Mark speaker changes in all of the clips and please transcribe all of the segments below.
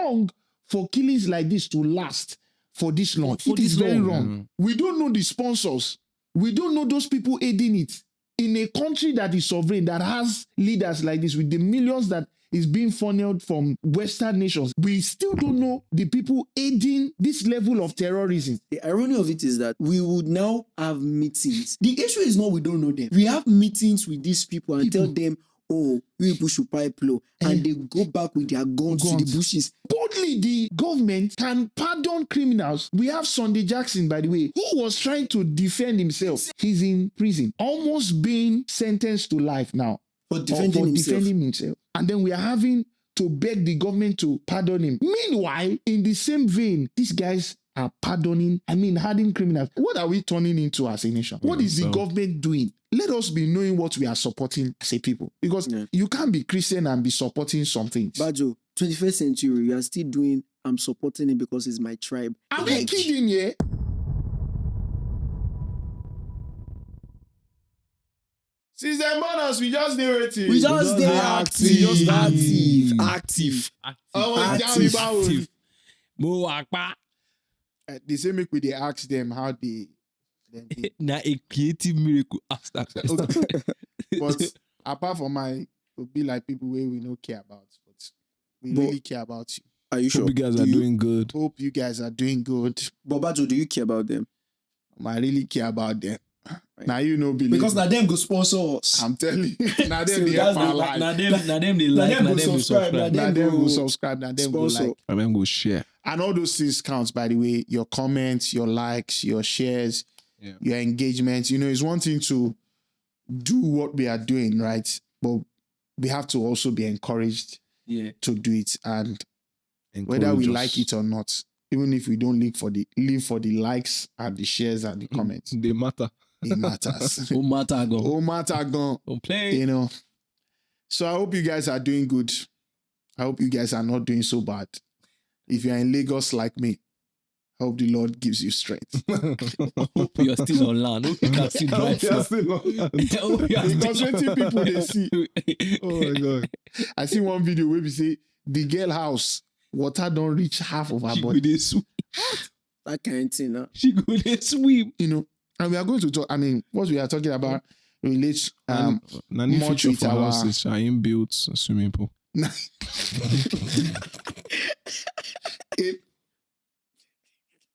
Speaker 1: wrong for killings like this to last for this long. It is very wrong. We don't know the sponsors. We don't know those people aiding it. In a country that is sovereign, that has leaders like this, with the millions that is being funneled from Western nations, we still don't know the people aiding this level of terrorism.
Speaker 2: The irony of it is that we would now have meetings. The issue is not we don't know them. We have meetings with these people and tell them, oh, we people should pipe low. And they go back with their guns to the bushes.
Speaker 1: Boldly, the government can pardon criminals. We have Sunday Jackson, by the way, who was trying to defend himself. He's in prison, almost being sentenced to life now.
Speaker 2: For defending
Speaker 1: himself. And then we are having to beg the government to pardon him. Meanwhile, in the same vein, these guys are hardened criminals. What are we turning into as a nation? What is the government doing? Let us be knowing what we are supporting as a people. Because you can't be Christian and be supporting something.
Speaker 2: Bajo, 21st century, you are still doing, I'm supporting it because it's my tribe.
Speaker 1: Are we kidding here? Since the bonus, we just do it.
Speaker 2: We just do active.
Speaker 1: They say make we they ask them how they
Speaker 3: na a creative miracle.
Speaker 1: But apart from would be like people where we don't care about, but we really care about you.
Speaker 2: Are you sure?
Speaker 3: Hope you guys are doing good.
Speaker 1: Hope you guys are doing good.
Speaker 2: But Bajo, do you care about them?
Speaker 1: I really care about them. Right. Now you know,
Speaker 2: because now them go sponsor us.
Speaker 1: I'm telling you. Now them they help our life.
Speaker 3: Now them they like. Now them go subscribe.
Speaker 1: Now them go subscribe. Now them go like.
Speaker 3: Now them go share.
Speaker 1: And all those things counts, by the way. Your comments, your likes, your shares, your engagements. You know, it's one thing to do what we are doing, right? But we have to also be encouraged to do it. And whether we like it or not, even if we don't live for the likes and the shares and the comments.
Speaker 3: They matter.
Speaker 1: It matters.
Speaker 3: Oh, matter gone.
Speaker 1: Oh, matter gone.
Speaker 3: Don't play.
Speaker 1: You know. So I hope you guys are doing good. I hope you guys are not doing so bad. If you're in Lagos like me, I hope the Lord gives you strength.
Speaker 3: I hope you're still on land. I hope you can still drive.
Speaker 1: You're still on land. Because 20 people they see. Oh my God. I see one video where we say the girl house, water don't reach half of her body.
Speaker 3: They swim.
Speaker 2: That kind of thing, huh?
Speaker 3: She go they swim.
Speaker 1: You know, and we are going to talk, what we are talking about relates
Speaker 3: much with our houses are inbuilt swimming pool.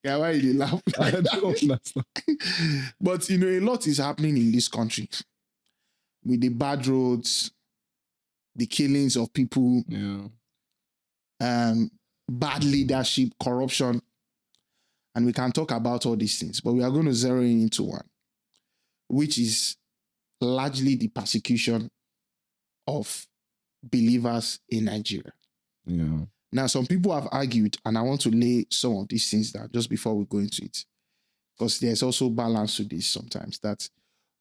Speaker 1: Yeah, why you laugh?
Speaker 3: I don't understand.
Speaker 1: But you know, a lot is happening in this country with the bad roads, the killings of people, bad leadership, corruption, and we can talk about all these things. But we are going to zero in into one, which is largely the persecution of believers in Nigeria.
Speaker 3: Yeah.
Speaker 1: Now, some people have argued, and I want to lay some of these things down just before we go into it, because there's also balance to this sometimes, that,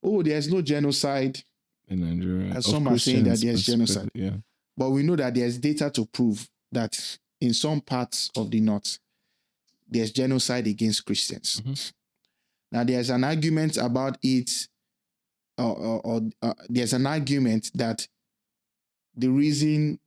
Speaker 1: there's no genocide
Speaker 3: in Nigeria.
Speaker 1: And some are saying that there's genocide.
Speaker 3: Yeah.
Speaker 1: But we know that there's data to prove that in some parts of the north, there's genocide against Christians.
Speaker 3: Mm-hmm.
Speaker 1: Now, there's an argument about it, or there's an argument that the reason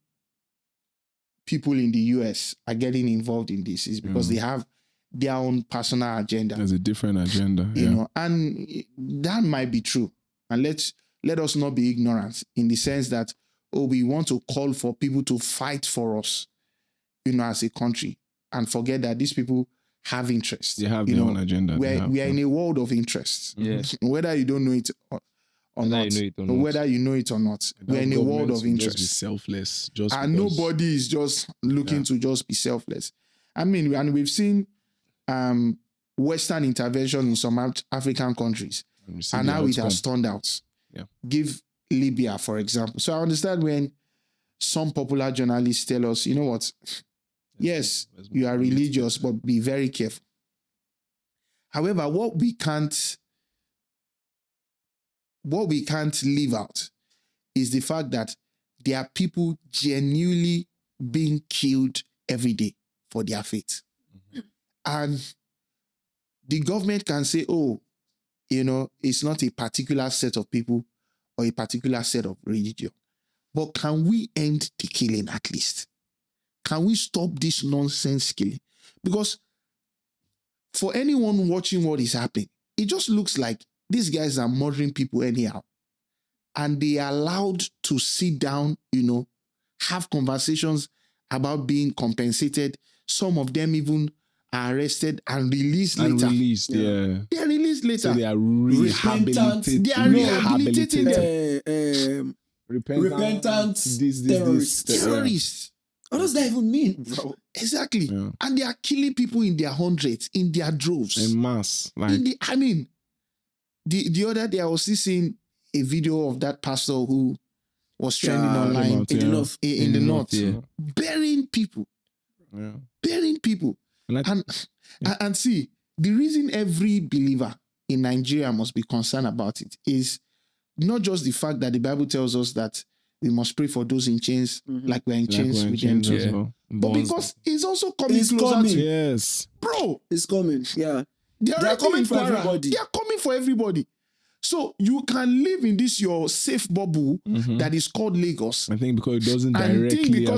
Speaker 1: people in the US are getting involved in this is because they have their own personal agenda.
Speaker 3: There's a different agenda.
Speaker 1: You know, and that might be true. And let us not be ignorant in the sense that, we want to call for people to fight for us, as a country, and forget that these people have interests.
Speaker 3: They have their own agenda.
Speaker 1: We are in a world of interests.
Speaker 3: Yes.
Speaker 1: Whether you don't know it or not, whether you know it or not, we're in a world of interest.
Speaker 3: Just be selfless.
Speaker 1: And nobody is just looking to just be selfless. And we've seen Western intervention in some African countries, and now it has turned out.
Speaker 3: Yeah.
Speaker 1: Give Libya, for example. So I understand when some popular journalists tell us, you know what? Yes, you are religious, but be very careful. However, what we can't leave out is the fact that there are people genuinely being killed every day for their faith. Mm-hmm. And the government can say, it's not a particular set of people or a particular set of religion. But can we end the killing at least? can we stop this nonsense killing? Because for anyone watching what is happening, it just looks like these guys are murdering people anyhow. And they are allowed to sit down, have conversations about being compensated. Some of them even are arrested and released later. They are released later.
Speaker 3: So they are rehabilitated.
Speaker 1: They are rehabilitating them.
Speaker 2: Repentant
Speaker 1: terrorists. What does that even mean, bro? Exactly. Yeah. And they are killing people in their hundreds, in their droves.
Speaker 3: En masse.
Speaker 1: The other day I was seeing a video of that pastor who was trending online in the north, burying people. Yeah. Burying people. And see, the reason every believer in Nigeria must be concerned about it is not just the fact that the Bible tells us that we must pray for those in chains, like we're in chains with them too. Well. But because it's also coming closer to
Speaker 3: yes.
Speaker 1: Bro.
Speaker 2: It's coming. Yeah.
Speaker 1: They are coming for everybody. They are coming for everybody. So you can live in this your safe bubble that is called Lagos.
Speaker 3: I think because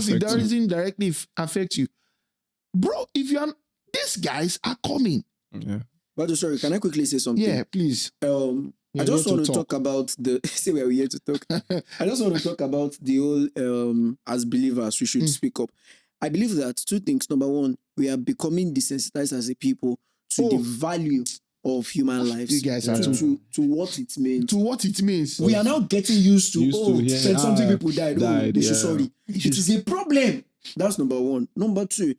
Speaker 3: it doesn't directly
Speaker 1: affect you. Bro, if you are, these guys are coming.
Speaker 3: Yeah.
Speaker 2: But sorry, can I quickly say something?
Speaker 1: Yeah, please.
Speaker 2: I just want to talk about the say we're here to talk. I just want to talk about the whole as believers we should speak up. I believe that two things. Number one, we are becoming desensitized as a people to the value of human lives.
Speaker 1: You guys are
Speaker 2: to what it means.
Speaker 1: To what it means.
Speaker 2: We are now getting used to something people died. Sorry. It is a problem. That's number one. Number two,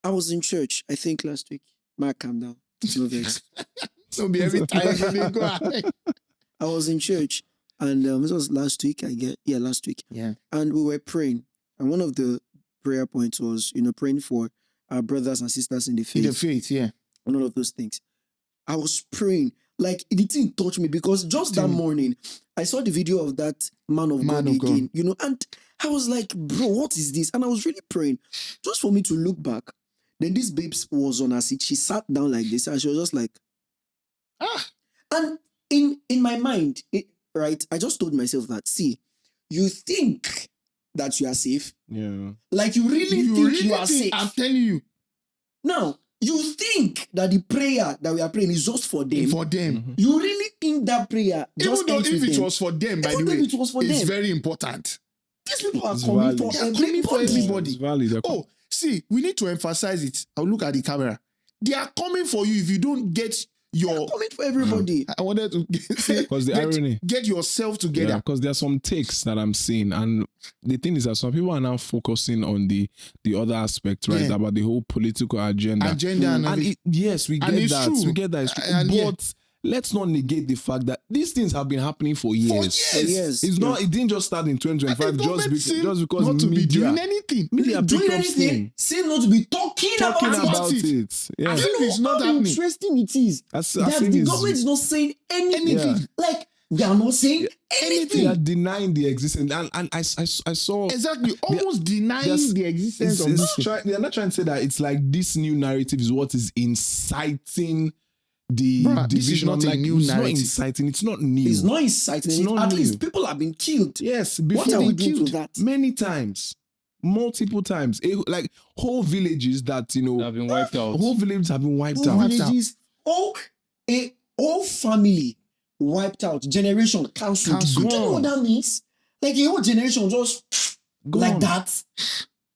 Speaker 2: I was in church, I think last week. Mark, calm down. No vex.
Speaker 1: So be every time you go ahead.
Speaker 2: I was in church and this was last week, last week.
Speaker 1: Yeah.
Speaker 2: And we were praying. And one of the prayer points was, praying for our brothers and sisters in the faith.
Speaker 1: In the faith, yeah.
Speaker 2: And all of those things. I was praying. Like, it didn't touch me because just that morning, I saw the video of that man of God again, and I was like, bro, what is this? And I was really praying just for me to look back. Then this babe was on her seat. She sat down like this and she was just like, And in my mind, I just told myself that, see, you think that you are safe.
Speaker 3: Yeah.
Speaker 2: Like, you really think you are safe.
Speaker 1: I'm telling you.
Speaker 2: Now, you think that the prayer that we are praying is just for them.
Speaker 1: For them. Mm-hmm.
Speaker 2: You really think that prayer just
Speaker 1: even though if it was for them, by the way, it's very important.
Speaker 2: These people are coming for everybody.
Speaker 3: It's valid.
Speaker 1: Oh, see, we need to emphasize it. I'll look at the camera. They are coming for you if you don't get your...
Speaker 2: coming for everybody.
Speaker 1: I wanted to say...
Speaker 3: Because the irony...
Speaker 1: Get yourself together.
Speaker 3: Because there are some takes that I'm seeing. And the thing is that some people are now focusing on the other aspect, right? Yeah. About the whole political agenda. Yes, we get that. True. We get that. It's true. But let's not negate the fact that these things have been happening for years. It's not. It didn't just start in 2025 just because
Speaker 1: not to be doing anything.
Speaker 2: Media doing anything. Seem not to be talking about
Speaker 3: it. Yeah.
Speaker 2: I don't know
Speaker 1: it's not
Speaker 2: how interesting it is. That the government is not saying anything. Yeah. Like, they are not saying anything.
Speaker 3: They are denying the existence. And I saw...
Speaker 1: Exactly. Almost denying the existence of this.
Speaker 3: They're not trying to say that it's like this new narrative is what is inciting the division.
Speaker 1: It's not a new narrative.
Speaker 3: Not inciting. It's not new.
Speaker 2: It's not inciting.
Speaker 3: It's not
Speaker 2: at
Speaker 3: new.
Speaker 2: least people have been killed.
Speaker 3: Yes.
Speaker 2: What are we doing to that?
Speaker 3: Many times. Multiple times. Like whole villages that,
Speaker 4: have been wiped out.
Speaker 3: Whole villages have been wiped out.
Speaker 2: Whole villages. Whole family wiped out. Generation cancelled. Do you know what that means? Like a whole generation just like that.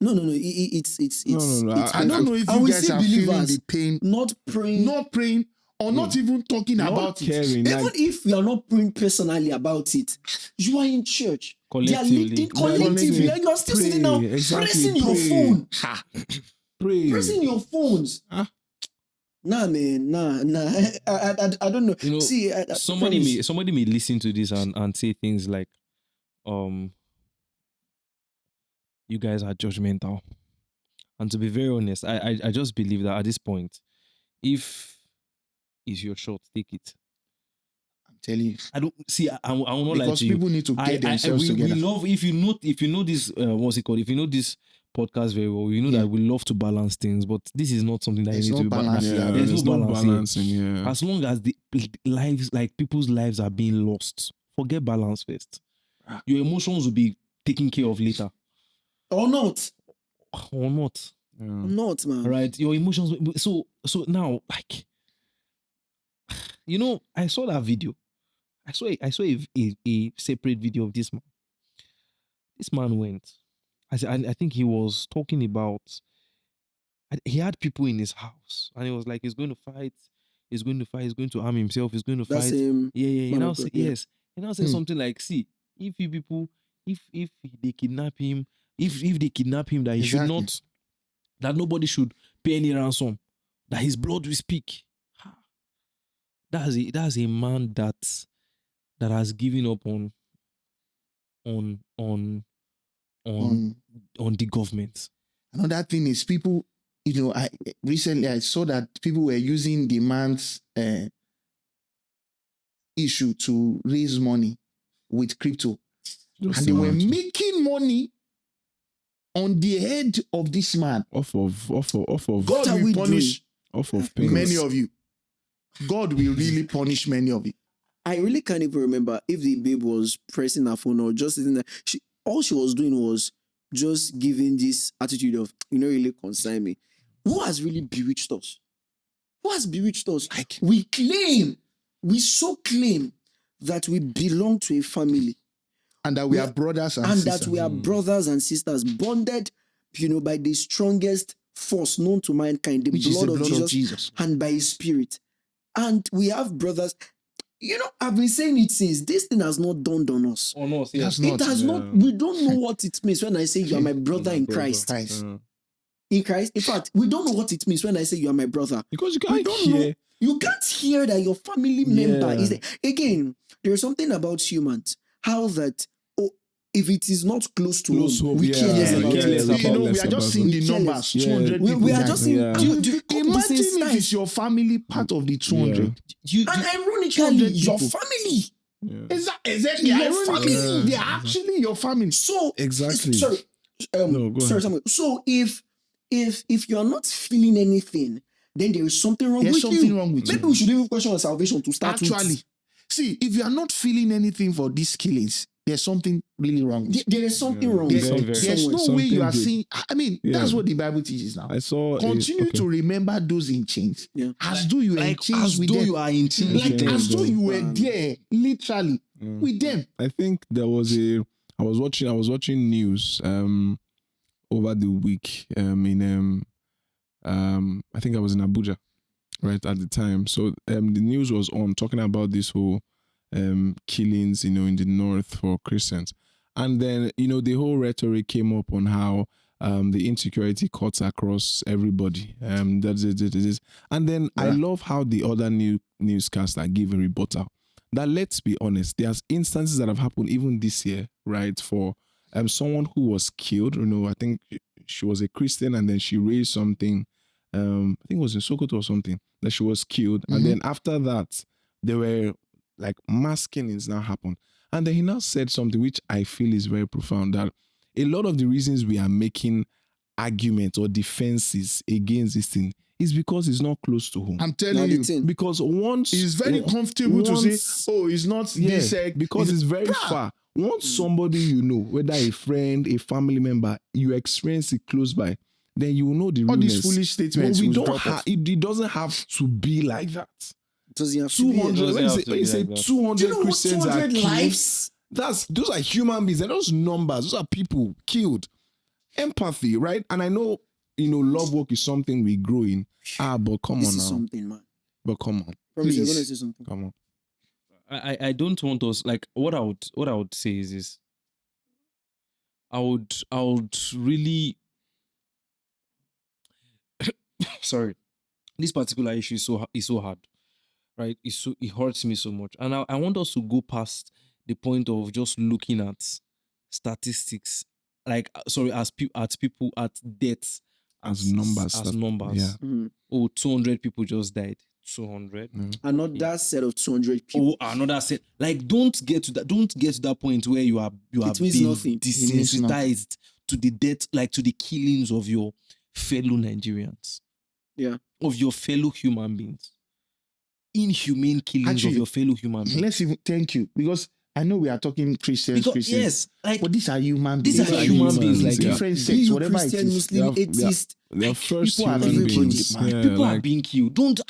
Speaker 2: No. It's
Speaker 3: no.
Speaker 1: I don't know if you guys are feeling the pain.
Speaker 2: Not praying,
Speaker 1: or not even talking about it.
Speaker 2: Even if you are not praying personally about it, you are in church.
Speaker 4: Collectively.
Speaker 2: You are still sitting down, pressing your phone. Pressing your phones. Nah, man, nah. I don't know. See,
Speaker 4: somebody may listen to this and say things like, you guys are judgmental. And to be very honest, I just believe that at this point, if it's your shot, take it.
Speaker 1: I'm telling you.
Speaker 4: I don't see. I will not lie to you.
Speaker 1: Because people need to get themselves together.
Speaker 4: We love if you know this. What's it called? If you know this podcast very well, you know that we love to balance things, but this is not something that you need to balance. There's no balancing.
Speaker 3: Yeah.
Speaker 4: As long as the lives, like people's lives, are being lost, forget balance first. Your emotions will be taken care of later.
Speaker 2: Or not.
Speaker 4: or not.
Speaker 2: Not, man.
Speaker 4: Right? Your emotions. So now, like, I saw that video. I saw a separate video of this man. This man went. I think he was talking about. He had people in his house, and he was like, he's going to fight. He's going to fight. He's going to harm himself. He's going to
Speaker 2: That's
Speaker 4: fight.
Speaker 2: him.
Speaker 4: Yeah. He now say,
Speaker 2: Yeah.
Speaker 4: yes. He now said something like, see, if you people, if they kidnap him, if they kidnap him, that he should not, that nobody should pay any ransom, that his blood will speak. That's a man that has given up on the government.
Speaker 1: Another thing is people, I recently saw that people were using the man's issue to raise money with crypto. And they were making money on the head of this man.
Speaker 3: Off of
Speaker 1: God will punish many of you. God will really punish many of you.
Speaker 2: I really can't even remember if the babe was pressing her phone or just sitting there. All she was doing was just giving this attitude of, really concern me. Who has really bewitched us? Who has bewitched us? We so claim that we belong to a family.
Speaker 1: And that we are brothers and sisters.
Speaker 2: And that we are brothers and sisters, bonded, by the strongest force known to mankind, the blood of Jesus, and by his spirit. And we have brothers. I've been saying it since. This thing has not dawned on us.
Speaker 4: On us, yes.
Speaker 2: It has not. We don't know what it means when I say you are my brother in Christ. In Christ. In fact, we don't know what it means when I say you are my brother.
Speaker 3: Because you can't hear.
Speaker 2: You can't hear that your family member is there. Again, there's something about humans. How that, if it is not close to home, we care less about it.
Speaker 1: We are just seeing the numbers. 200 people.
Speaker 2: We are just seeing.
Speaker 1: Imagine if it's your family part of the 200.
Speaker 2: And ironically, your family.
Speaker 1: Exactly. Your family. They are actually your family.
Speaker 2: So
Speaker 3: exactly.
Speaker 2: Sorry. Samuel. So if you are not feeling anything, then there is something wrong with you. Maybe we should even question our salvation to start with.
Speaker 1: See, if you are not feeling anything for these killings, there's something really wrong.
Speaker 2: There is something wrong.
Speaker 1: There's no way you are seeing. That's what the Bible teaches now. Continue to remember those in chains. Yeah. As though you are in chains with them.
Speaker 4: You are in chains.
Speaker 1: As though you were there, literally, with them.
Speaker 3: I think there was I was watching news over the week I think I was in Abuja right at the time. So the news was on talking about this whole killings, in the north for Christians. And then, the whole rhetoric came up on how the insecurity cuts across everybody. That's it. And then I love how the other newscaster give a rebuttal. That, let's be honest, there's instances that have happened even this year, right? For someone who was killed, I think she was a Christian and then she raised something, I think it was in Sokoto or something, that she was killed. And then after that, there were like mass killings now happened. And then he now said something which I feel is very profound, that a lot of the reasons we are making arguments or defenses against this thing is because it's not close to home.
Speaker 1: I'm telling you.
Speaker 3: Because once...
Speaker 1: It's very comfortable to say, it's not this...
Speaker 3: because it's very far. Once somebody whether a friend, a family member, you experience it close by, then you will know the realness.
Speaker 1: All these foolish statements.
Speaker 3: It doesn't have to be like that.
Speaker 2: Doesn't have
Speaker 3: 200. When you say 200 Christians
Speaker 2: 200
Speaker 3: are killed,
Speaker 2: lives?
Speaker 3: Those are human beings. They're those numbers. Those are people killed. Empathy, right? And I know, love work is something we grow in. But come on now.
Speaker 2: This is something, man.
Speaker 3: But come on.
Speaker 2: Promise you're gonna say something.
Speaker 3: Come on.
Speaker 4: I don't want us, like, what I would say is this. I would really sorry. This particular issue is so hard. Right? It hurts me so much. And I want us to go past the point of just looking at statistics, like at people, at deaths
Speaker 3: as numbers.
Speaker 4: Yeah. Mm-hmm. 200 people just died. 200.
Speaker 2: Another set of 200 people.
Speaker 4: Another set. Like, don't get to that point where you have been desensitized to the death, like to the killings of your fellow Nigerians.
Speaker 2: Yeah.
Speaker 4: Of your fellow human beings. Inhumane killings of your fellow human beings.
Speaker 1: Thank you. Because I know we are talking Christians,
Speaker 4: Christians. Yes, like,
Speaker 1: but these are human
Speaker 4: beings. These are human beings, like
Speaker 1: different sects, whatever
Speaker 2: Christian,
Speaker 1: it is.
Speaker 2: Muslim, atheist.
Speaker 3: They're first
Speaker 1: people are
Speaker 3: human
Speaker 1: being
Speaker 3: beings.
Speaker 1: killed.
Speaker 3: Yeah,
Speaker 4: people are being killed. Don't,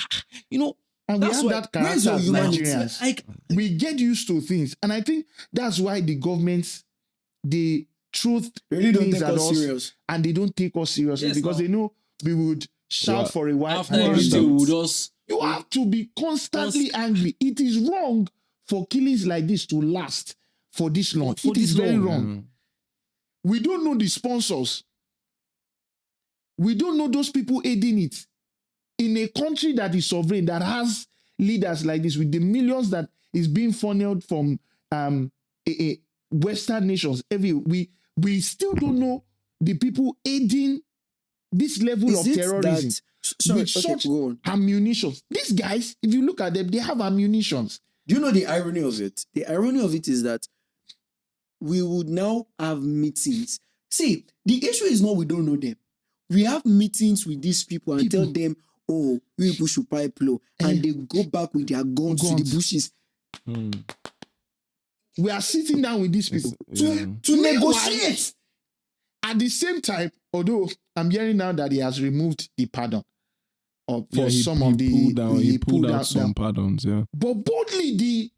Speaker 4: you know.
Speaker 1: And we have that character as Nigerians.
Speaker 4: Like,
Speaker 1: we get used to things. And I think that's why the governments, the truth
Speaker 2: really don't take us serious.
Speaker 1: And they don't take us seriously because they know we would shout for a while.
Speaker 4: After everything, we just...
Speaker 1: You have to be constantly angry. It is wrong for killings like this to last for this long. It is very wrong. We don't know the sponsors. We don't know those people aiding it. In a country that is sovereign, that has leaders like this, with the millions that is being funneled from Western nations, we still don't know the people aiding this level of terrorism with such ammunition. These guys, if you look at them, they have ammunitions.
Speaker 2: Do you know the irony of it? The irony of it is that we would now have meetings. See, the issue is not we don't know them. We have meetings with these people and tell them, oh, we people should pipe low. And they go back with their guns to the bushes.
Speaker 1: We are sitting down with these people
Speaker 2: to negotiate.
Speaker 1: At the same time, although I'm hearing now that he has removed the pardon for some of the...
Speaker 3: He pulled out some pardons, yeah.
Speaker 1: But boldly, the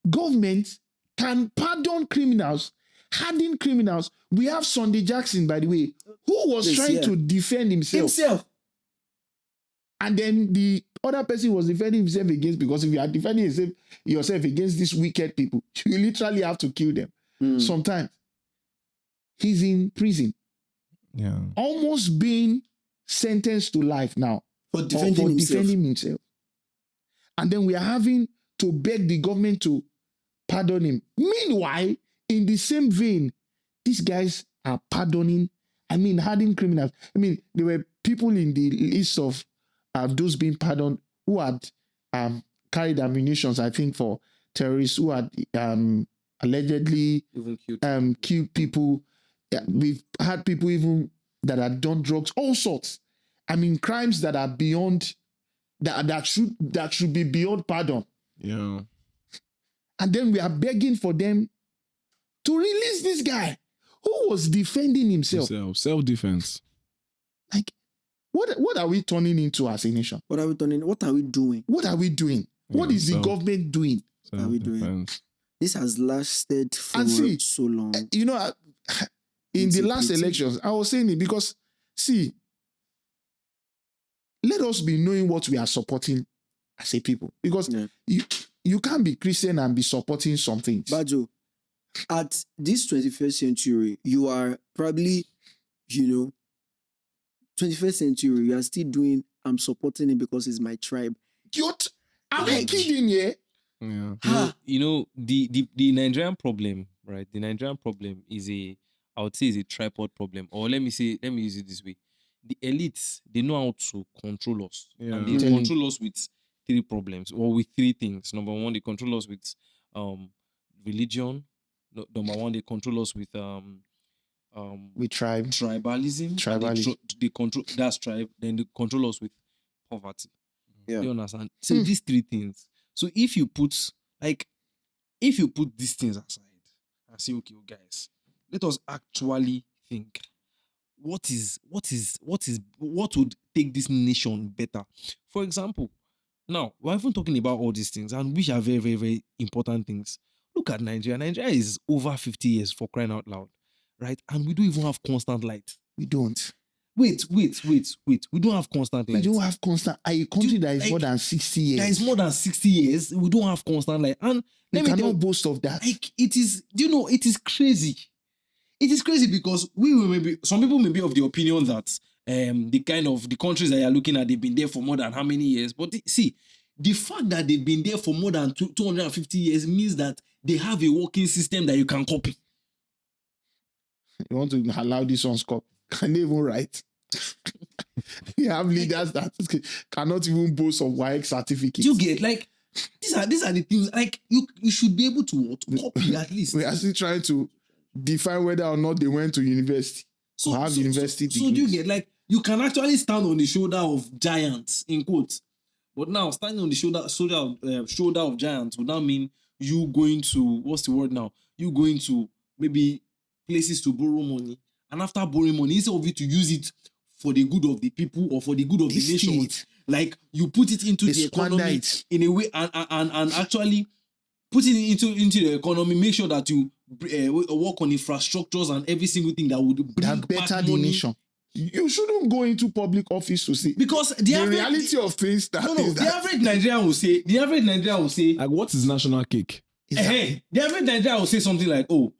Speaker 1: government can pardon criminals, hardened criminals. We have Sunday Jackson, by the way, who was trying to defend himself. And then the other person was defending himself against, because if you are defending yourself against these wicked people, you literally have to kill them. Sometimes. He's in prison.
Speaker 3: Yeah.
Speaker 1: Almost being sentenced to life now.
Speaker 2: For defending
Speaker 1: himself. And then we are having to beg the government to pardon him. Meanwhile, in the same vein, these guys are pardoning, hardened criminals. There were people in the list of those being pardoned who had carried ammunitions, I think, for terrorists, who had allegedly killed people. Yeah, we've had people even that had done drugs, all sorts. Crimes that are beyond, that should be beyond pardon.
Speaker 3: Yeah.
Speaker 1: And then we are begging for them to release this guy who was defending himself.
Speaker 3: Self-defense.
Speaker 1: Like, what are we turning into as a nation?
Speaker 2: What are we turning? What are we doing?
Speaker 1: What are we doing? What is the government doing?
Speaker 2: What are we doing? This has lasted for so long.
Speaker 1: In the last elections, I was saying it because, see, let us be knowing what we are supporting as a people. Because you can't be Christian and be supporting some things.
Speaker 2: Bajo, at this 21st century, you are probably, 21st century, you are still doing, I'm supporting it because it's my tribe.
Speaker 1: Are you kidding here?
Speaker 3: Yeah.
Speaker 4: The Nigerian problem, right? The Nigerian problem is I would say is a tripod problem. Or let me use it this way. The elites, they know how to control us.
Speaker 3: Yeah.
Speaker 4: And they control us with three problems, or with three things. Number one, they control us with religion. Number one, they control us with tribalism. They control that's tribe. Then they control us with poverty.
Speaker 2: Yeah.
Speaker 4: You understand? So these three things. So if you put these things aside and say, okay, guys, let us actually think what would take this nation better. For example, now we're even talking about all these things, and which are very, very, very important things. Look at Nigeria. Nigeria is over 50 years, for crying out loud, right? And we don't even have constant light.
Speaker 1: We don't.
Speaker 4: Wait. We don't have constant light.
Speaker 1: We don't have constant. A country that is more than 60 years.
Speaker 4: That is more than 60 years. We don't have constant light. And
Speaker 1: we cannot boast of that.
Speaker 4: It is crazy. It is crazy because some people may be of the opinion that the countries that you're looking at, they've been there for more than how many years? But the fact that they've been there for more than 250 years means that they have a working system that you can copy.
Speaker 1: You want to allow this one's copy? Can they even write? You have leaders that cannot even boast of WAEC certificates.
Speaker 4: You get these are the things you should be able to copy at least.
Speaker 1: We are still trying to define whether or not they went to university. University degrees.
Speaker 4: So do you get you can actually stand on the shoulder of giants in quotes, but now standing on the shoulder of giants would now mean
Speaker 5: you going to, what's the word now? You going to maybe places to borrow money, and after borrowing money, instead of you to use it for the good of the people or for the good of the nation, like you put it into the economy in a way, and actually put it into the economy. Make sure that you work on infrastructures and every single thing that would bring better the nation.
Speaker 1: You shouldn't go into public office to see,
Speaker 5: because
Speaker 1: the reality of things that
Speaker 5: the average Nigerian will say,
Speaker 3: like, what is national cake?
Speaker 5: Hey, the average Nigerian will say something like,
Speaker 1: and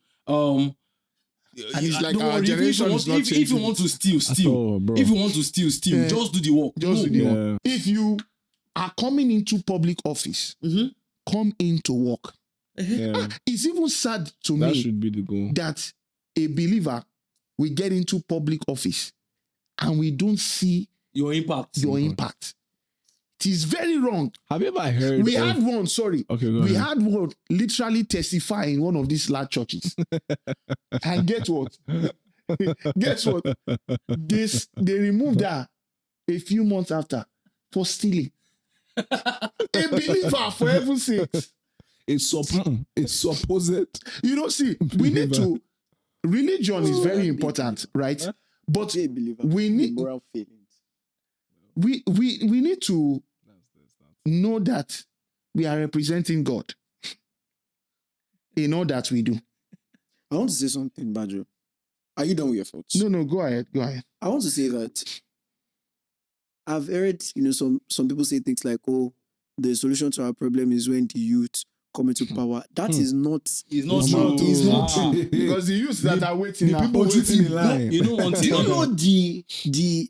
Speaker 1: it's like our generation is not changing.
Speaker 5: If you want to steal, if you want to steal, just do the work.
Speaker 1: Just do the work. If you are coming into public office, come into work. It's even sad to me
Speaker 3: that should be the goal,
Speaker 1: that a believer will get into public office and we don't see
Speaker 5: your impact.
Speaker 1: It is very wrong.
Speaker 3: Have you ever heard?
Speaker 1: We had one, sorry.
Speaker 3: Okay,
Speaker 1: we had one literally testify in one of these large churches. And guess what? They removed her a few months after for stealing. A believer, for heaven's sake.
Speaker 3: It's supposed.
Speaker 1: You know, see, we need to. Religion is very important, right? But we need moral feelings. We need to know that we are representing God in all that we do.
Speaker 2: I want to say something, Badjo. Are you done with your thoughts?
Speaker 1: No, go ahead.
Speaker 2: I want to say that I've heard, some people say things like, oh, the solution to our problem is when the youth come into power. That is not.
Speaker 5: It's not true.
Speaker 2: It's not true.
Speaker 1: Because the youth that are waiting,
Speaker 3: the people waiting in line.
Speaker 5: You don't want to.
Speaker 2: Do you know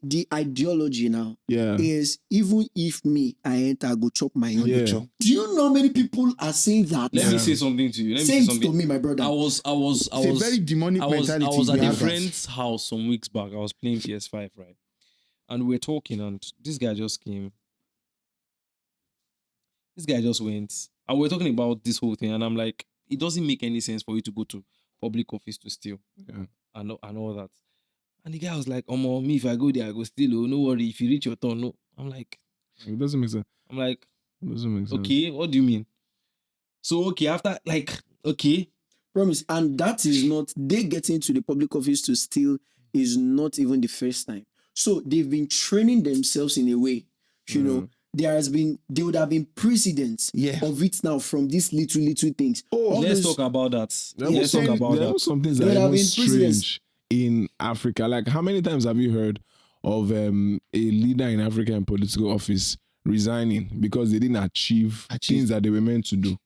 Speaker 2: the ideology now?
Speaker 3: Yeah.
Speaker 2: Is even if me I enter, I go chop my own.
Speaker 3: Yeah.
Speaker 2: Do you know how many people are saying that?
Speaker 5: Let me say something to you.
Speaker 2: Say it to me, my brother.
Speaker 5: I was
Speaker 1: it's a very demonic mentality.
Speaker 5: I was at a friend's house some weeks back. I was playing PS5, right? And we were talking, and this guy just came. This guy just went. And we're talking about this whole thing, and I'm like, it doesn't make any sense for you to go to public office to steal, and all that. And the guy was like, me, if I go there, I go steal. Oh, no worry, if you reach your turn, no. I'm like,
Speaker 3: it doesn't make sense.
Speaker 5: I'm like,
Speaker 3: it doesn't make sense.
Speaker 5: Okay, what do you mean? So after
Speaker 2: promise, and that is not. They getting to the public office to steal is not even the first time. So they've been training themselves in a way, you know. There would have been precedents of it now from these little things.
Speaker 5: Let's talk about that. Let's talk about that.
Speaker 3: There are some things that are even strange in Africa. Like, how many times have you heard of a leader in Africa in political office resigning because they didn't achieve things that they were meant to do?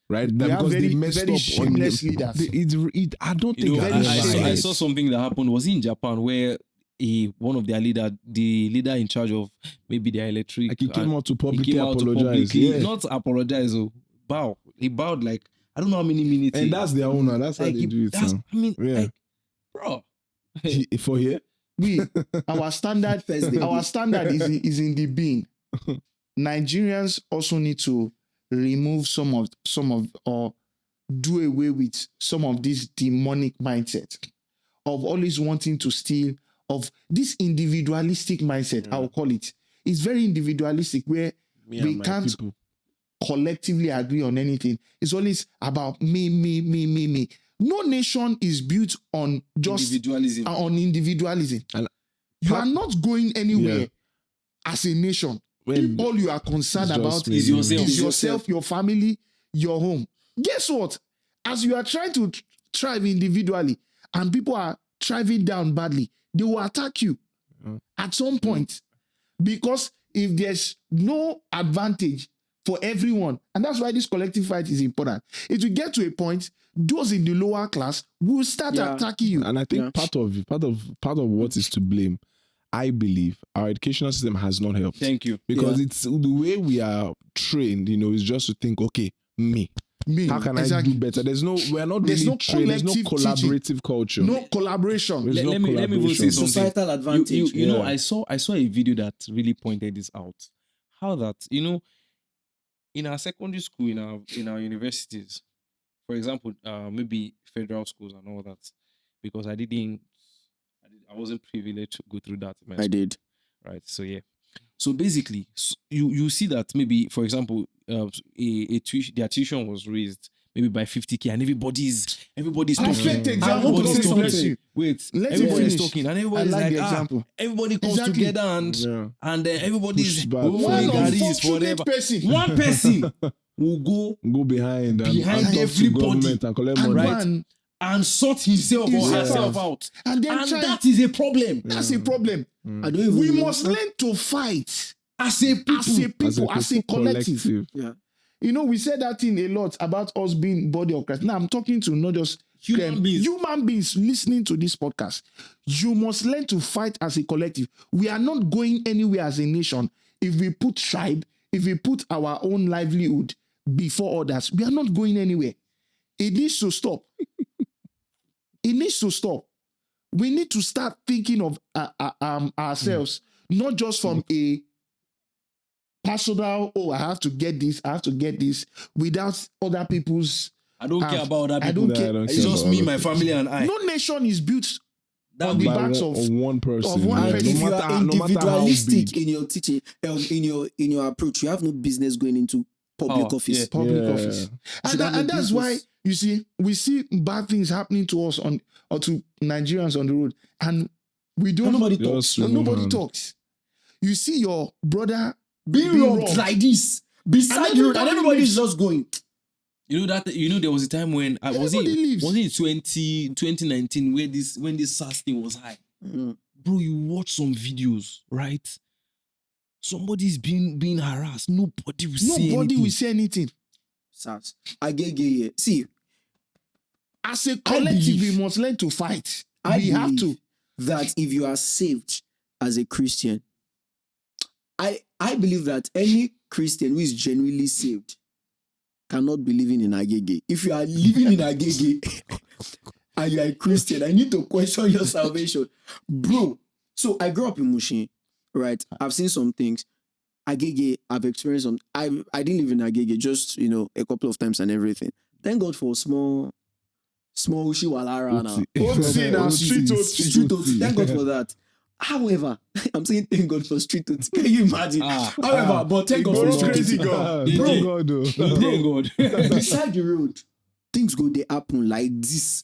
Speaker 3: Right? Because they messed up
Speaker 1: shameless leaders.
Speaker 3: I don't think
Speaker 5: I saw something that happened. Was in Japan where one of their the leader in charge of maybe their electric,
Speaker 3: like he came out to publicly apologize.
Speaker 5: Not apologize, bow. He bowed like I don't know how many minutes.
Speaker 3: And that's their owner. That's how they do it.
Speaker 5: I mean, like, bro.
Speaker 3: For here,
Speaker 1: our standard is in the bin. Nigerians also need to remove some of or do away with some of this demonic mindset of always wanting to steal, of this individualistic mindset, I'll call it. It's very individualistic where we can't collectively agree on anything. It's always about me. No nation is built on just individualism. You are not going anywhere as a nation. If all you are concerned about is yourself, your family, your home. Guess what? As you are trying to thrive individually and people are thriving down badly, they will attack you at some point. Because if there's no advantage for everyone, and that's why this collective fight is important, it will get to a point, those in the lower class will start attacking you.
Speaker 3: And I think part of what is to blame, I believe, our educational system has not helped.
Speaker 5: Thank you.
Speaker 3: Because it's the way we are trained, is just to think, okay, me. How can I do better? We're not really trained. There's no collaborative culture.
Speaker 1: No collaboration.
Speaker 5: Let me even say something.
Speaker 2: Societal advantage.
Speaker 5: You know, I saw a video that really pointed this out. How that, in our secondary school, in our universities, for example, maybe federal schools and all that, because I wasn't privileged to go through that.
Speaker 2: I did.
Speaker 5: Right. So yeah. So basically, you see that maybe, for example, their tuition was raised maybe by 50K, and everybody's
Speaker 1: Perfect
Speaker 5: talking.
Speaker 1: example.
Speaker 5: Everybody's
Speaker 1: Don't
Speaker 5: talking.
Speaker 1: stop you.
Speaker 5: Wait,
Speaker 1: Let
Speaker 5: everybody's
Speaker 1: finish.
Speaker 5: talking, and
Speaker 1: I
Speaker 5: everybody's
Speaker 1: like
Speaker 5: like,
Speaker 1: the example.
Speaker 5: everybody comes
Speaker 1: Exactly.
Speaker 5: together, and then everybody's
Speaker 3: Push back.
Speaker 1: One
Speaker 5: Nigari is
Speaker 1: unfortunate
Speaker 5: forever.
Speaker 1: person.
Speaker 5: One person will
Speaker 3: Go behind and talk to
Speaker 5: everybody
Speaker 3: government and collect
Speaker 1: and
Speaker 3: money.
Speaker 1: one,
Speaker 5: and sort himself or herself out.
Speaker 1: and then
Speaker 5: And
Speaker 1: try.
Speaker 5: that is a problem.
Speaker 1: That's a problem.
Speaker 2: I don't even
Speaker 1: We
Speaker 2: know.
Speaker 1: must learn to fight
Speaker 5: As a people.
Speaker 1: as a collective.
Speaker 2: Yeah.
Speaker 1: You know, we said that thing a lot about us being body of Christ. Now I'm talking to not just
Speaker 5: Human beings.
Speaker 1: human beings listening to this podcast. You must learn to fight as a collective. We are not going anywhere as a nation if we put tribe, if we put our own livelihood before others. We are not going anywhere. It needs to stop. It needs to stop. We need to start thinking of ourselves, not just from a personal, I have to get this, without other people's.
Speaker 5: I don't care about other
Speaker 1: I
Speaker 5: people.
Speaker 1: don't care.
Speaker 3: I don't
Speaker 5: It's
Speaker 3: care
Speaker 5: just
Speaker 3: about
Speaker 5: me,
Speaker 3: other
Speaker 5: my
Speaker 3: people.
Speaker 5: family, and I.
Speaker 1: No nation is built
Speaker 5: That
Speaker 1: on the
Speaker 5: way.
Speaker 1: backs of
Speaker 3: one person.
Speaker 1: of one
Speaker 3: yeah.
Speaker 1: person.
Speaker 2: If you are
Speaker 3: no matter how
Speaker 2: individualistic
Speaker 3: big.
Speaker 2: in your teaching, in your approach, you have no business going into public
Speaker 5: Power,
Speaker 2: office.
Speaker 5: yeah.
Speaker 1: public
Speaker 3: Yeah.
Speaker 1: office.
Speaker 2: Should have
Speaker 1: And
Speaker 2: no
Speaker 1: that's why,
Speaker 2: business.
Speaker 1: you see, we see bad things happening to us or to Nigerians on the road. And we don't.
Speaker 2: Nobody
Speaker 3: Just
Speaker 2: talks.
Speaker 3: remove
Speaker 1: Nobody
Speaker 3: hand.
Speaker 1: talks. You see your brother
Speaker 2: Being robbed like this beside
Speaker 1: And
Speaker 2: the road, and
Speaker 1: everybody
Speaker 2: everybody's
Speaker 1: leaves.
Speaker 2: just going.
Speaker 5: There was a time when was
Speaker 1: Everybody leaves.
Speaker 5: it 2019 when this SARS thing was high. Bro, you watch some videos, right? Somebody's being harassed. Nobody will say
Speaker 1: Nobody
Speaker 5: anything.
Speaker 1: will say anything.
Speaker 2: SARS. I get. See,
Speaker 1: As a collective,
Speaker 2: believe-
Speaker 1: we must learn to fight.
Speaker 2: I
Speaker 1: We have
Speaker 2: believe
Speaker 1: to.
Speaker 2: that if you are saved as a Christian, I believe that any Christian who is genuinely saved cannot be living in Agege. If you are living in Agege and you are a Christian, I need to question your salvation. Bro, so I grew up in Mushin, right? I've seen some things. Agege, I've experienced some. I didn't live in Agege, just, a couple of times and everything. Thank God for small Ushiwalara now.
Speaker 1: Otsi now, street Otsi.
Speaker 2: Street Otsi. Thank God for that. However, I'm saying thank God for street Otsi. Can you imagine? However, but thank God for
Speaker 1: Go
Speaker 2: street
Speaker 1: crazy,
Speaker 2: Otsi.
Speaker 1: God.
Speaker 3: Thank God, though.
Speaker 5: Thank God.
Speaker 2: Beside the road, things go they happen like this.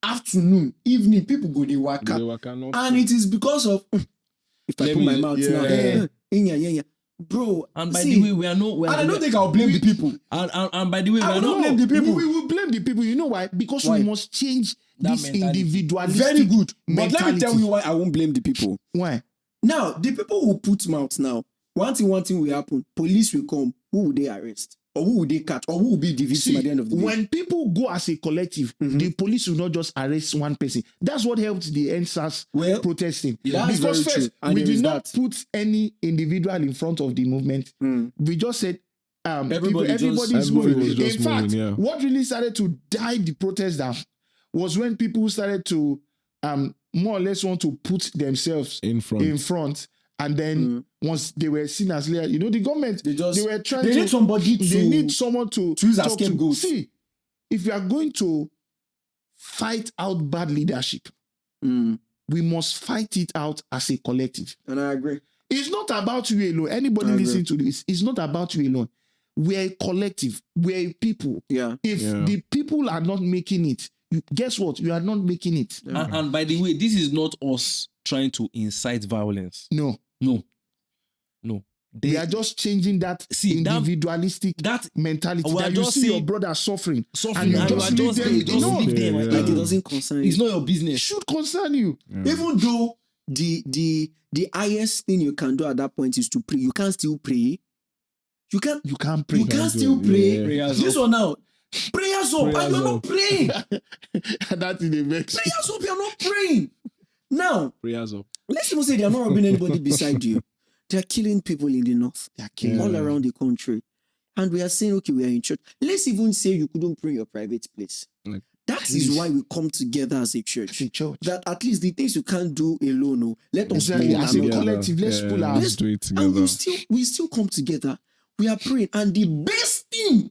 Speaker 2: Afternoon, evening, people go they work
Speaker 3: They
Speaker 2: out.
Speaker 3: were cannot-
Speaker 2: And it is because of if I
Speaker 5: Let
Speaker 2: put
Speaker 5: me-
Speaker 2: my mouth
Speaker 1: yeah.
Speaker 2: now. Yeah. Bro,
Speaker 5: And by
Speaker 2: see,
Speaker 5: the way, we are not.
Speaker 2: and I don't think I'll blame the people.
Speaker 5: And by the way, we
Speaker 2: I
Speaker 5: are
Speaker 2: will
Speaker 5: not.
Speaker 2: not blame the people.
Speaker 1: We will blame the people. You know why? Because
Speaker 2: Why?
Speaker 1: we must change
Speaker 5: That
Speaker 1: this
Speaker 5: mentality.
Speaker 1: individualistic.
Speaker 2: Very good. But let me
Speaker 1: mentality.
Speaker 2: tell you why I won't blame the people.
Speaker 1: Why?
Speaker 2: Now, the people who put mouth now, one thing will happen. Police will come. Who will they arrest? Or who will they catch? Or who will be the victim
Speaker 1: See,
Speaker 2: at the end of the day?
Speaker 1: when people go as a collective, the police will not just arrest one person. That's what helped the NSAS
Speaker 2: Well,
Speaker 1: protesting.
Speaker 2: that's
Speaker 1: Because
Speaker 2: very
Speaker 1: first,
Speaker 2: true. And
Speaker 1: we
Speaker 2: there
Speaker 1: did
Speaker 2: is
Speaker 1: not
Speaker 2: that.
Speaker 1: put any individual in front of the movement. We just said,
Speaker 2: Everybody
Speaker 1: everybody's
Speaker 3: everybody
Speaker 1: moving.
Speaker 3: was
Speaker 1: In
Speaker 3: just
Speaker 1: fact,
Speaker 3: moving, yeah.
Speaker 1: what really started to die the protest down was when people started to more or less want to put themselves
Speaker 3: in front.
Speaker 1: and then once they were seen as leaders, the government
Speaker 2: They
Speaker 1: were trying
Speaker 2: they
Speaker 1: to
Speaker 2: need somebody to.
Speaker 1: they need someone to
Speaker 2: use as
Speaker 1: talk to.
Speaker 2: scapegoat.
Speaker 1: See, if you are going to fight out bad leadership, we must fight it out as a collective.
Speaker 2: And I agree.
Speaker 1: It's not about you alone. Anybody
Speaker 2: I agree.
Speaker 1: listening to this, it's not about you alone. We're a collective. We're a people.
Speaker 2: Yeah.
Speaker 1: If the people are not making it, guess what? You are not making it.
Speaker 5: And by the way, this is not us trying to incite violence.
Speaker 1: No.
Speaker 5: They
Speaker 1: We are just changing that individualistic
Speaker 5: that
Speaker 1: mentality
Speaker 5: we are
Speaker 1: that you
Speaker 5: just
Speaker 1: see your
Speaker 5: saying-
Speaker 1: brother suffering.
Speaker 5: suffering
Speaker 1: you
Speaker 5: and you
Speaker 1: just
Speaker 5: are
Speaker 1: leave
Speaker 5: just
Speaker 1: them.
Speaker 5: there, just
Speaker 1: No.
Speaker 5: leave them.
Speaker 3: Yeah.
Speaker 2: Like it doesn't concern
Speaker 5: It's
Speaker 1: Mm.
Speaker 2: you.
Speaker 5: not your business.
Speaker 1: It should concern you.
Speaker 2: Even though the highest thing you can do at that point is to pray, you can't still pray. You can't.
Speaker 1: You can't pray.
Speaker 2: You can't still pray.
Speaker 3: Yeah.
Speaker 5: Prayers
Speaker 2: This
Speaker 5: up.
Speaker 2: one now. Prayers up. And
Speaker 3: Prayers
Speaker 2: you're not
Speaker 3: up.
Speaker 2: praying.
Speaker 1: That is the vex.
Speaker 2: Prayers up. You're not praying. Now,
Speaker 3: Prayers up.
Speaker 2: let's even say they are not robbing anybody beside you. They are killing people in the north,
Speaker 1: They are killing.
Speaker 2: all around the country. And we are saying, okay, we are in church. Let's even say you couldn't pray in your private place.
Speaker 3: Like,
Speaker 2: That is
Speaker 1: please.
Speaker 2: why we come together as a
Speaker 1: As
Speaker 2: church.
Speaker 1: a church.
Speaker 2: That at least the things you can't do alone, no, let us
Speaker 1: Exactly.
Speaker 2: pull
Speaker 1: As a
Speaker 2: along.
Speaker 1: collective, let's pull our-
Speaker 3: Let's do it
Speaker 2: And
Speaker 3: together.
Speaker 2: we still come together. We are praying. And the best thing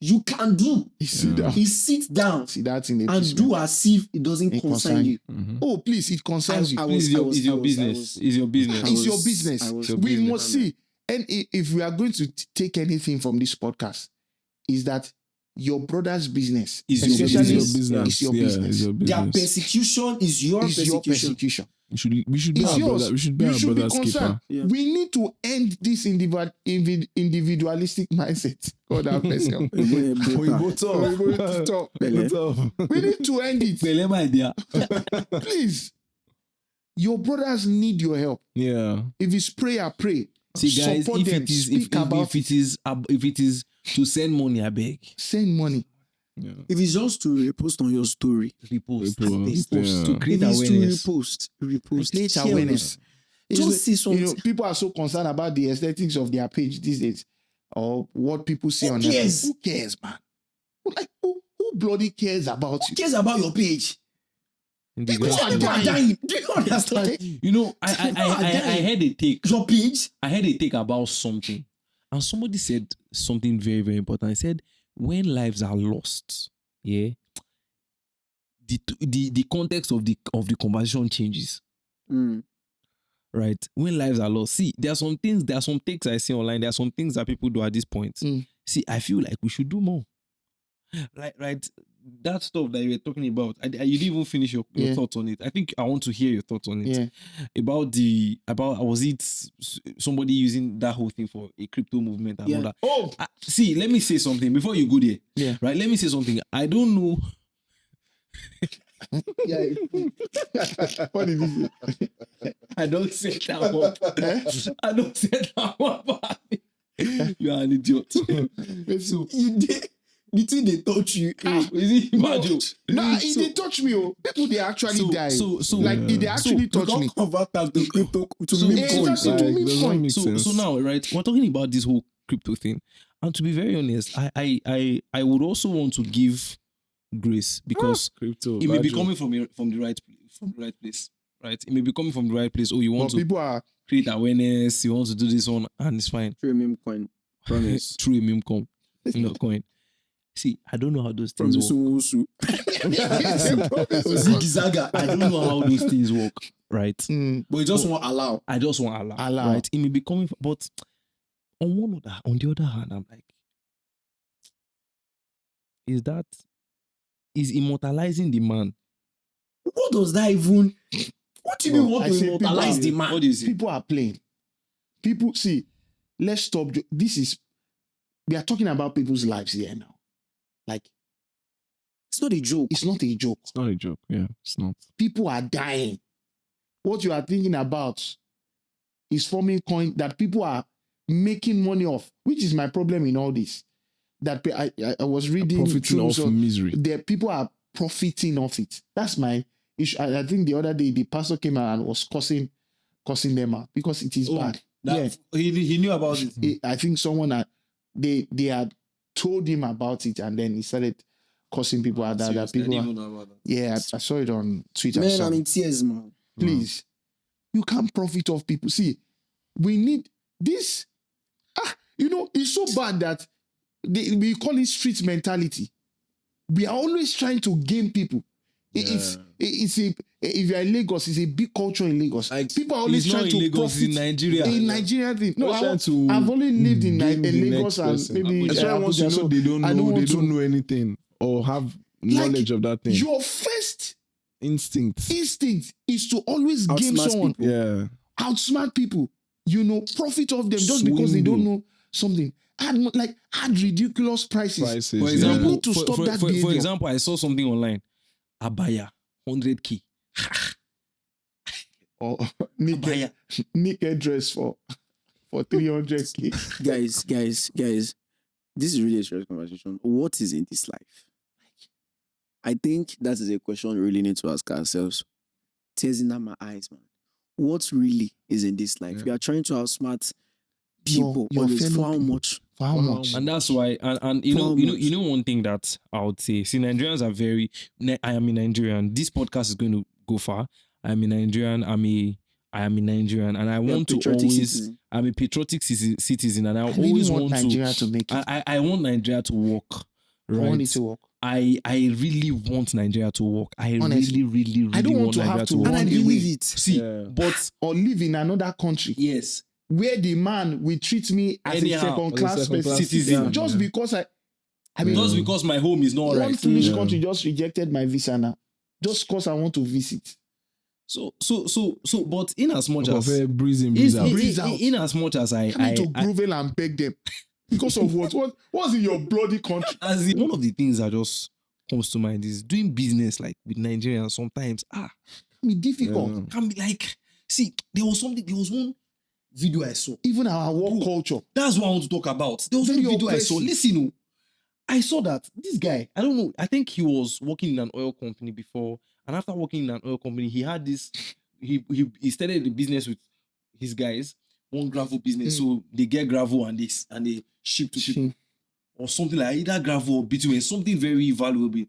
Speaker 2: you can do
Speaker 1: You see that?
Speaker 2: is sit down
Speaker 1: See that in the
Speaker 2: and do as if it doesn't
Speaker 1: It
Speaker 2: concern
Speaker 1: concern
Speaker 2: you.
Speaker 1: Oh, please, it concerns you.
Speaker 5: It's your business. It's your business.
Speaker 1: It's your business.
Speaker 2: I was-
Speaker 1: We must see. And if we are going to take anything from this podcast, is that your brother's business
Speaker 5: Is your
Speaker 1: especially
Speaker 5: business.
Speaker 1: is your
Speaker 3: Yeah,
Speaker 1: business.
Speaker 3: it's your
Speaker 2: Their
Speaker 3: business.
Speaker 2: persecution is your
Speaker 1: It's your
Speaker 2: persecution.
Speaker 1: persecution.
Speaker 3: We should be
Speaker 1: It's
Speaker 3: our
Speaker 1: yours.
Speaker 3: brother. We should be
Speaker 1: You
Speaker 3: our
Speaker 1: should be
Speaker 3: brother's
Speaker 1: concerned.
Speaker 3: keeper.
Speaker 2: Yeah.
Speaker 1: We need to end this individualistic mindset. God have mercy. on me.
Speaker 3: Oyinbo tough.
Speaker 1: Oyinbo tough.
Speaker 2: Bele.
Speaker 3: Tough.
Speaker 1: We need to end it.
Speaker 5: Bele, my dear.
Speaker 1: Please. Your brothers need your help.
Speaker 3: Yeah.
Speaker 1: If it's prayer, pray.
Speaker 5: See, guys,
Speaker 1: Support them. Speak about
Speaker 5: if it is to send money, I beg.
Speaker 1: Send money.
Speaker 3: Yeah.
Speaker 2: If it's just to repost on your story,
Speaker 5: Repost.
Speaker 3: Repost,
Speaker 5: To
Speaker 3: yeah.
Speaker 5: create
Speaker 2: if it's
Speaker 5: awareness.
Speaker 2: to repost,
Speaker 1: Create
Speaker 2: share
Speaker 1: awareness.
Speaker 2: it. Just say something.
Speaker 1: People are so concerned about the aesthetics of their page these days, or what people see
Speaker 2: Who
Speaker 1: on
Speaker 2: cares?
Speaker 1: Netflix. Who cares, man? Like, who bloody cares about
Speaker 2: Who
Speaker 1: you?
Speaker 2: cares about your page? People are
Speaker 1: dying.
Speaker 2: dying. Do you understand?
Speaker 5: You know, I heard a take.
Speaker 2: Your page?
Speaker 5: I heard a take about something, and somebody said something very, very important. He said, when lives are lost, yeah, the context of the conversation changes. Right? When lives are lost. See, there are some takes I see online, there are some things that people do at this point. See, I feel like we should do more. Right? That stuff that you were talking about, you didn't even finish your thoughts on it. I think I want to hear your thoughts on it.
Speaker 1: Yeah.
Speaker 5: About was it somebody using that whole thing for a crypto movement and all that?
Speaker 1: Oh,
Speaker 5: See, let me say something before you go there.
Speaker 1: Yeah.
Speaker 5: Right? Let me say something. I don't know.
Speaker 1: yeah. What did you say?
Speaker 5: I don't say that one. I don't say that one. You are an idiot.
Speaker 1: So,
Speaker 2: You did. The thing they touch you.
Speaker 5: Is it imagine?
Speaker 1: nah, it they touch me. Oh, people they actually die. Like it they actually touch me.
Speaker 2: Convert that to crypto to
Speaker 5: So-
Speaker 2: meme
Speaker 1: Exactly,
Speaker 2: coins.
Speaker 1: to
Speaker 3: Like,
Speaker 1: meme
Speaker 3: does that
Speaker 1: coin.
Speaker 3: make sense?
Speaker 5: So now, right, we're talking about this whole crypto thing, and to be very honest, I would also want to give grace because
Speaker 3: Crypto.
Speaker 5: it may be
Speaker 3: Badger.
Speaker 5: coming from the right place, right? It may be coming from the right place. Oh, you want
Speaker 1: But
Speaker 5: to
Speaker 1: people are
Speaker 5: create awareness, you want to do this one, and it's fine.
Speaker 2: Through a meme coin. Promise.
Speaker 5: Through a meme coin. See, I don't know how those things work.
Speaker 2: Zigzaga.
Speaker 5: I don't know how those things work, right?
Speaker 2: But you just want allow.
Speaker 5: I just want Allah,
Speaker 1: Allah.
Speaker 5: right? It may be coming from, but on the other hand, I'm like, is immortalizing the man?
Speaker 2: What does that even? What do you mean?
Speaker 1: Bro,
Speaker 2: Want
Speaker 1: I
Speaker 2: to
Speaker 1: say
Speaker 2: immortalize
Speaker 1: people
Speaker 2: the
Speaker 1: are-
Speaker 2: man?
Speaker 5: What do you say?
Speaker 1: people are playing. People see. Let's stop. We are talking about people's lives here now. Like
Speaker 2: It's not a joke.
Speaker 1: it's not a joke.
Speaker 3: It's not a joke. Yeah, it's not.
Speaker 1: People are dying. What you are thinking about is forming coin that people are making money off, which is my problem in all this. That I was reading
Speaker 3: Profiting
Speaker 1: through,
Speaker 3: off
Speaker 1: so
Speaker 3: misery.
Speaker 1: the people are profiting off it. That's my issue. I think the other day the pastor came out and was cussing them out because it is bad.
Speaker 5: He knew about it.
Speaker 1: I think someone they had told him about it and then he started cussing people out. That people are, yeah, I saw it on Twitter.
Speaker 2: Man, I'm in tears, man.
Speaker 1: Please, you can't profit off people. See, we need this. It's so bad that we call it street mentality. We are always trying to game people. If you are in Lagos, it's a big culture in Lagos.
Speaker 5: Like,
Speaker 1: people are always
Speaker 5: it's not
Speaker 1: trying
Speaker 5: in
Speaker 1: to
Speaker 5: Lagos,
Speaker 1: profit
Speaker 5: in Nigeria.
Speaker 1: In Nigeria thing. No,
Speaker 3: Trying to
Speaker 1: I've only lived in
Speaker 3: game the
Speaker 1: Lagos
Speaker 3: next
Speaker 1: and
Speaker 3: person.
Speaker 1: maybe
Speaker 3: Especially once you
Speaker 1: Abuja,
Speaker 3: know
Speaker 1: so
Speaker 3: they don't
Speaker 1: I
Speaker 3: know,
Speaker 1: want
Speaker 3: they
Speaker 1: to-
Speaker 3: don't know anything or have knowledge of that thing.
Speaker 1: Your first
Speaker 3: Instinct.
Speaker 1: instinct is to always game
Speaker 2: Outsmart
Speaker 1: someone,
Speaker 2: people.
Speaker 3: Yeah.
Speaker 1: outsmart people, profit off them just because they don't know something. Add ridiculous prices.
Speaker 3: Prices.
Speaker 5: For
Speaker 3: yeah.
Speaker 5: example,
Speaker 1: need to stop that
Speaker 5: for
Speaker 1: behavior.
Speaker 5: example, I saw something online. Abaya, 100K.
Speaker 1: Or
Speaker 5: Abaya.
Speaker 1: naked dress for 300K.
Speaker 2: Guys, this is really a serious conversation. What is in this life? I think that is a question we really need to ask ourselves. Tears in my eyes, man. What really is in this life?
Speaker 3: Yeah.
Speaker 2: We are trying to outsmart people
Speaker 1: Your
Speaker 2: always
Speaker 1: fellow
Speaker 2: for how
Speaker 1: people.
Speaker 2: much?
Speaker 1: For how much?
Speaker 5: And that's why, and you know one thing that I would say, see, Nigerians are I am a Nigerian. This podcast is going to go far. I am a Nigerian. I am a Nigerian, and I want to
Speaker 2: patriotic
Speaker 5: always.
Speaker 2: citizen.
Speaker 5: I'm a patriotic citizen, and I
Speaker 1: I really
Speaker 5: always
Speaker 1: want
Speaker 5: want
Speaker 1: Nigeria
Speaker 5: to.
Speaker 1: to make it.
Speaker 5: I want Nigeria to work.
Speaker 1: I
Speaker 5: Right.
Speaker 1: want it to work.
Speaker 5: I really want Nigeria to work. I
Speaker 1: Honestly,
Speaker 5: really
Speaker 1: I don't want to
Speaker 5: Nigeria
Speaker 1: have to
Speaker 5: work.
Speaker 2: And I
Speaker 1: run
Speaker 2: believe
Speaker 1: away.
Speaker 2: it.
Speaker 5: See,
Speaker 3: Yeah.
Speaker 5: but
Speaker 1: Or live in another country
Speaker 5: yes,
Speaker 1: where the man will treat me as
Speaker 5: Anyhow,
Speaker 1: a second class
Speaker 3: second class
Speaker 1: citizen
Speaker 5: citizen.
Speaker 1: just
Speaker 3: yeah.
Speaker 1: because
Speaker 5: I mean, just because my home is not
Speaker 1: one
Speaker 5: right.
Speaker 1: foolish country just rejected my visa now, just because I want to visit.
Speaker 5: So, but in as much as
Speaker 3: breeze out.
Speaker 5: in as much as I
Speaker 1: to grovel and beg them because of what's in your bloody country?
Speaker 5: As one of the things that just comes to mind is doing business like with Nigerians sometimes can
Speaker 1: be difficult.
Speaker 5: Can be like, see, there was one video I saw.
Speaker 1: Even our work culture.
Speaker 5: That's what I want to talk about. There was one video I saw. Listen, I saw that this guy, I don't know, I think he was working in an oil company before, and after working in an oil company, he had this, he started the business with his guys, one gravel business. So they get gravel and they ship to people. Or something like either gravel or bitumen, something very valuable,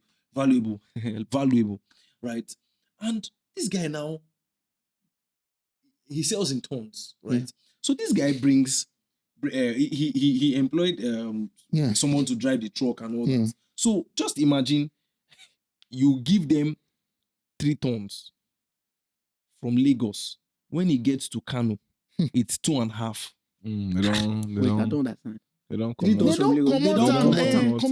Speaker 5: right? And this guy now, he sells in tons, right? So this guy brings, he employed someone to drive the truck and all that. So just imagine you give them 3 tons from Lagos. When he gets to Kano, it's 2.5.
Speaker 3: They don't.
Speaker 2: I don't understand.
Speaker 3: They don't
Speaker 1: come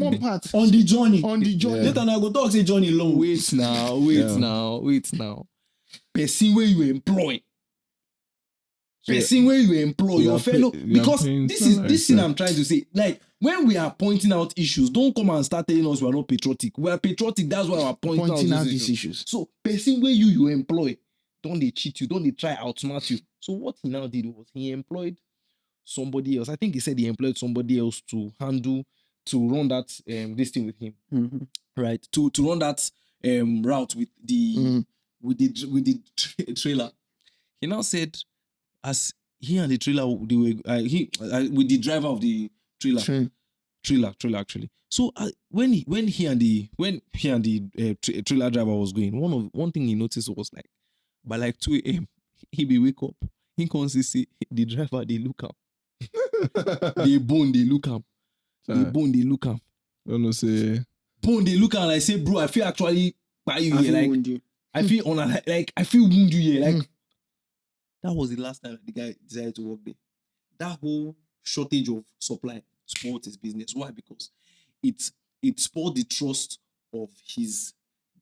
Speaker 1: on part
Speaker 2: on the journey.
Speaker 5: Later I go talk say journey long. Wait now. Person where you employ. Your fellow, because this thing I'm trying to say. Like when we are pointing out issues, don't come and start telling us we are not patriotic. We are patriotic. That's why we are pointing out these issues. So person where you employ, don't they cheat you? Don't they try outsmart you? So what he now did was he employed somebody else. I think he said he employed somebody else to run that this thing with him, right? To run that route with the trailer. He now said, as he and the trailer, they were with the driver of the trailer actually. So when he and the trailer driver was going, one thing he noticed was like by like 2 a.m. he be wake up. He can't see the driver. They look up. They bone. They look up. They bone. They look up.
Speaker 3: Don't know say
Speaker 5: bone. They look up and I say, bro, I feel actually by you here. Like I feel like I feel wound you here. Like that was the last time the guy decided to work there. That whole shortage of supply spoiled his business. Why? Because it spoiled the trust of his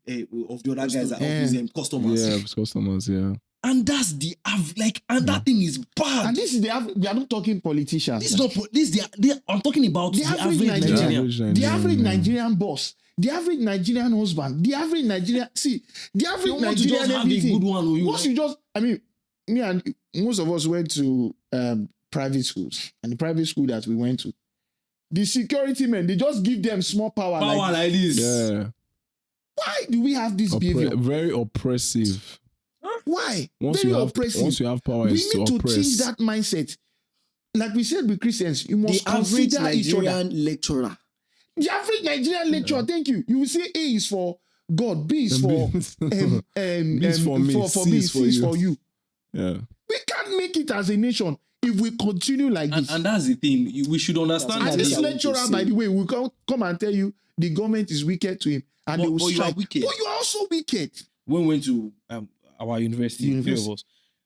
Speaker 5: of the other guys, of his customers.
Speaker 3: Yeah, customers. Yeah.
Speaker 5: And that's the that thing is bad.
Speaker 1: And this is we are not talking politicians.
Speaker 5: This is not I'm talking about the average Nigerian.
Speaker 1: The average Nigerian boss, the average Nigerian husband, the average Nigerian the average Nigerian everything.
Speaker 5: A good one.
Speaker 1: Once you just, I mean, me and most of us went to private schools, and the private school that we went to, the security men, they just give them small power
Speaker 5: like this.
Speaker 3: Yeah.
Speaker 1: Why do we have this behavior?
Speaker 3: Very oppressive.
Speaker 1: Why?
Speaker 3: Once you have power,
Speaker 1: we need to change that mindset. Like we said with Christians, you must consider each other.
Speaker 2: Lecturer.
Speaker 1: The average Nigerian lecturer, thank you. You will say A is for God, B is for
Speaker 3: B is for me,
Speaker 1: C is for you.
Speaker 3: Yeah.
Speaker 1: We can't make it as a nation if we continue like this.
Speaker 5: And that's the thing. We should understand that.
Speaker 1: And this lecturer, by the way, will come and tell you the government is wicked to him, and they will strike. But you are also wicked.
Speaker 5: When we went to our university, 3 of us,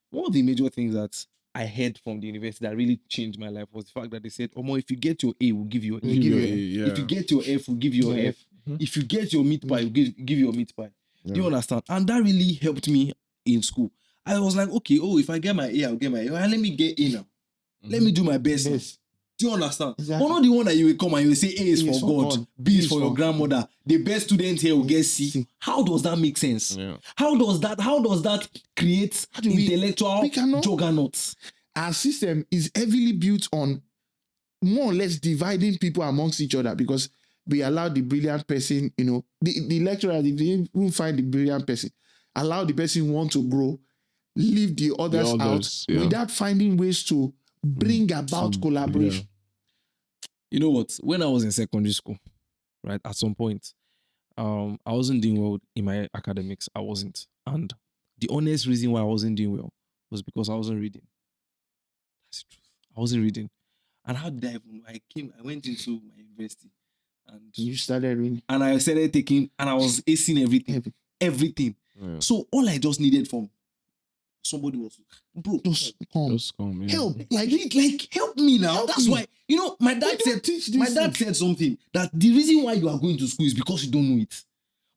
Speaker 5: one of the major things that I heard from the university that really changed my life was the fact that they said, Omo, if you get your A, we'll give you an A.
Speaker 3: Yeah.
Speaker 5: If you get your F, we'll give you an F. If you get your meat pie, we'll give you a meat pie. Do you understand? And that really helped me in school. I was like, okay, if I get my A, I'll get my A. Well, let me get A now. Let me do my best. Yes. Do you understand? Exactly. But not the one that you will come and you will say A is for God, B is for your grandmother. The best student here will get C. How does that make sense?
Speaker 3: Yeah.
Speaker 5: How does that create intellectual juggernauts?
Speaker 1: Our system is heavily built on more or less dividing people amongst each other, because we allow the brilliant person, the lecturer, they didn't even find the brilliant person. Allow the person who want to grow, leave the others out without finding ways to bring about collaboration.
Speaker 3: Yeah.
Speaker 5: You know what? When I was in secondary school, right, at some point, I wasn't doing well in my academics. I wasn't. And the honest reason why I wasn't doing well was because I wasn't reading. That's the truth. I wasn't reading. And how did I even know? I went into my university. And
Speaker 1: you started reading.
Speaker 5: And I started taking, and I was acing everything. Everything.
Speaker 3: Yeah.
Speaker 5: So all I just needed from somebody was, bro,
Speaker 1: Just come.
Speaker 3: Yeah.
Speaker 1: Help.
Speaker 5: Like help me now.
Speaker 1: Help
Speaker 5: That's
Speaker 1: me.
Speaker 5: why, my dad said something, that the reason why you are going to school is because you don't know it.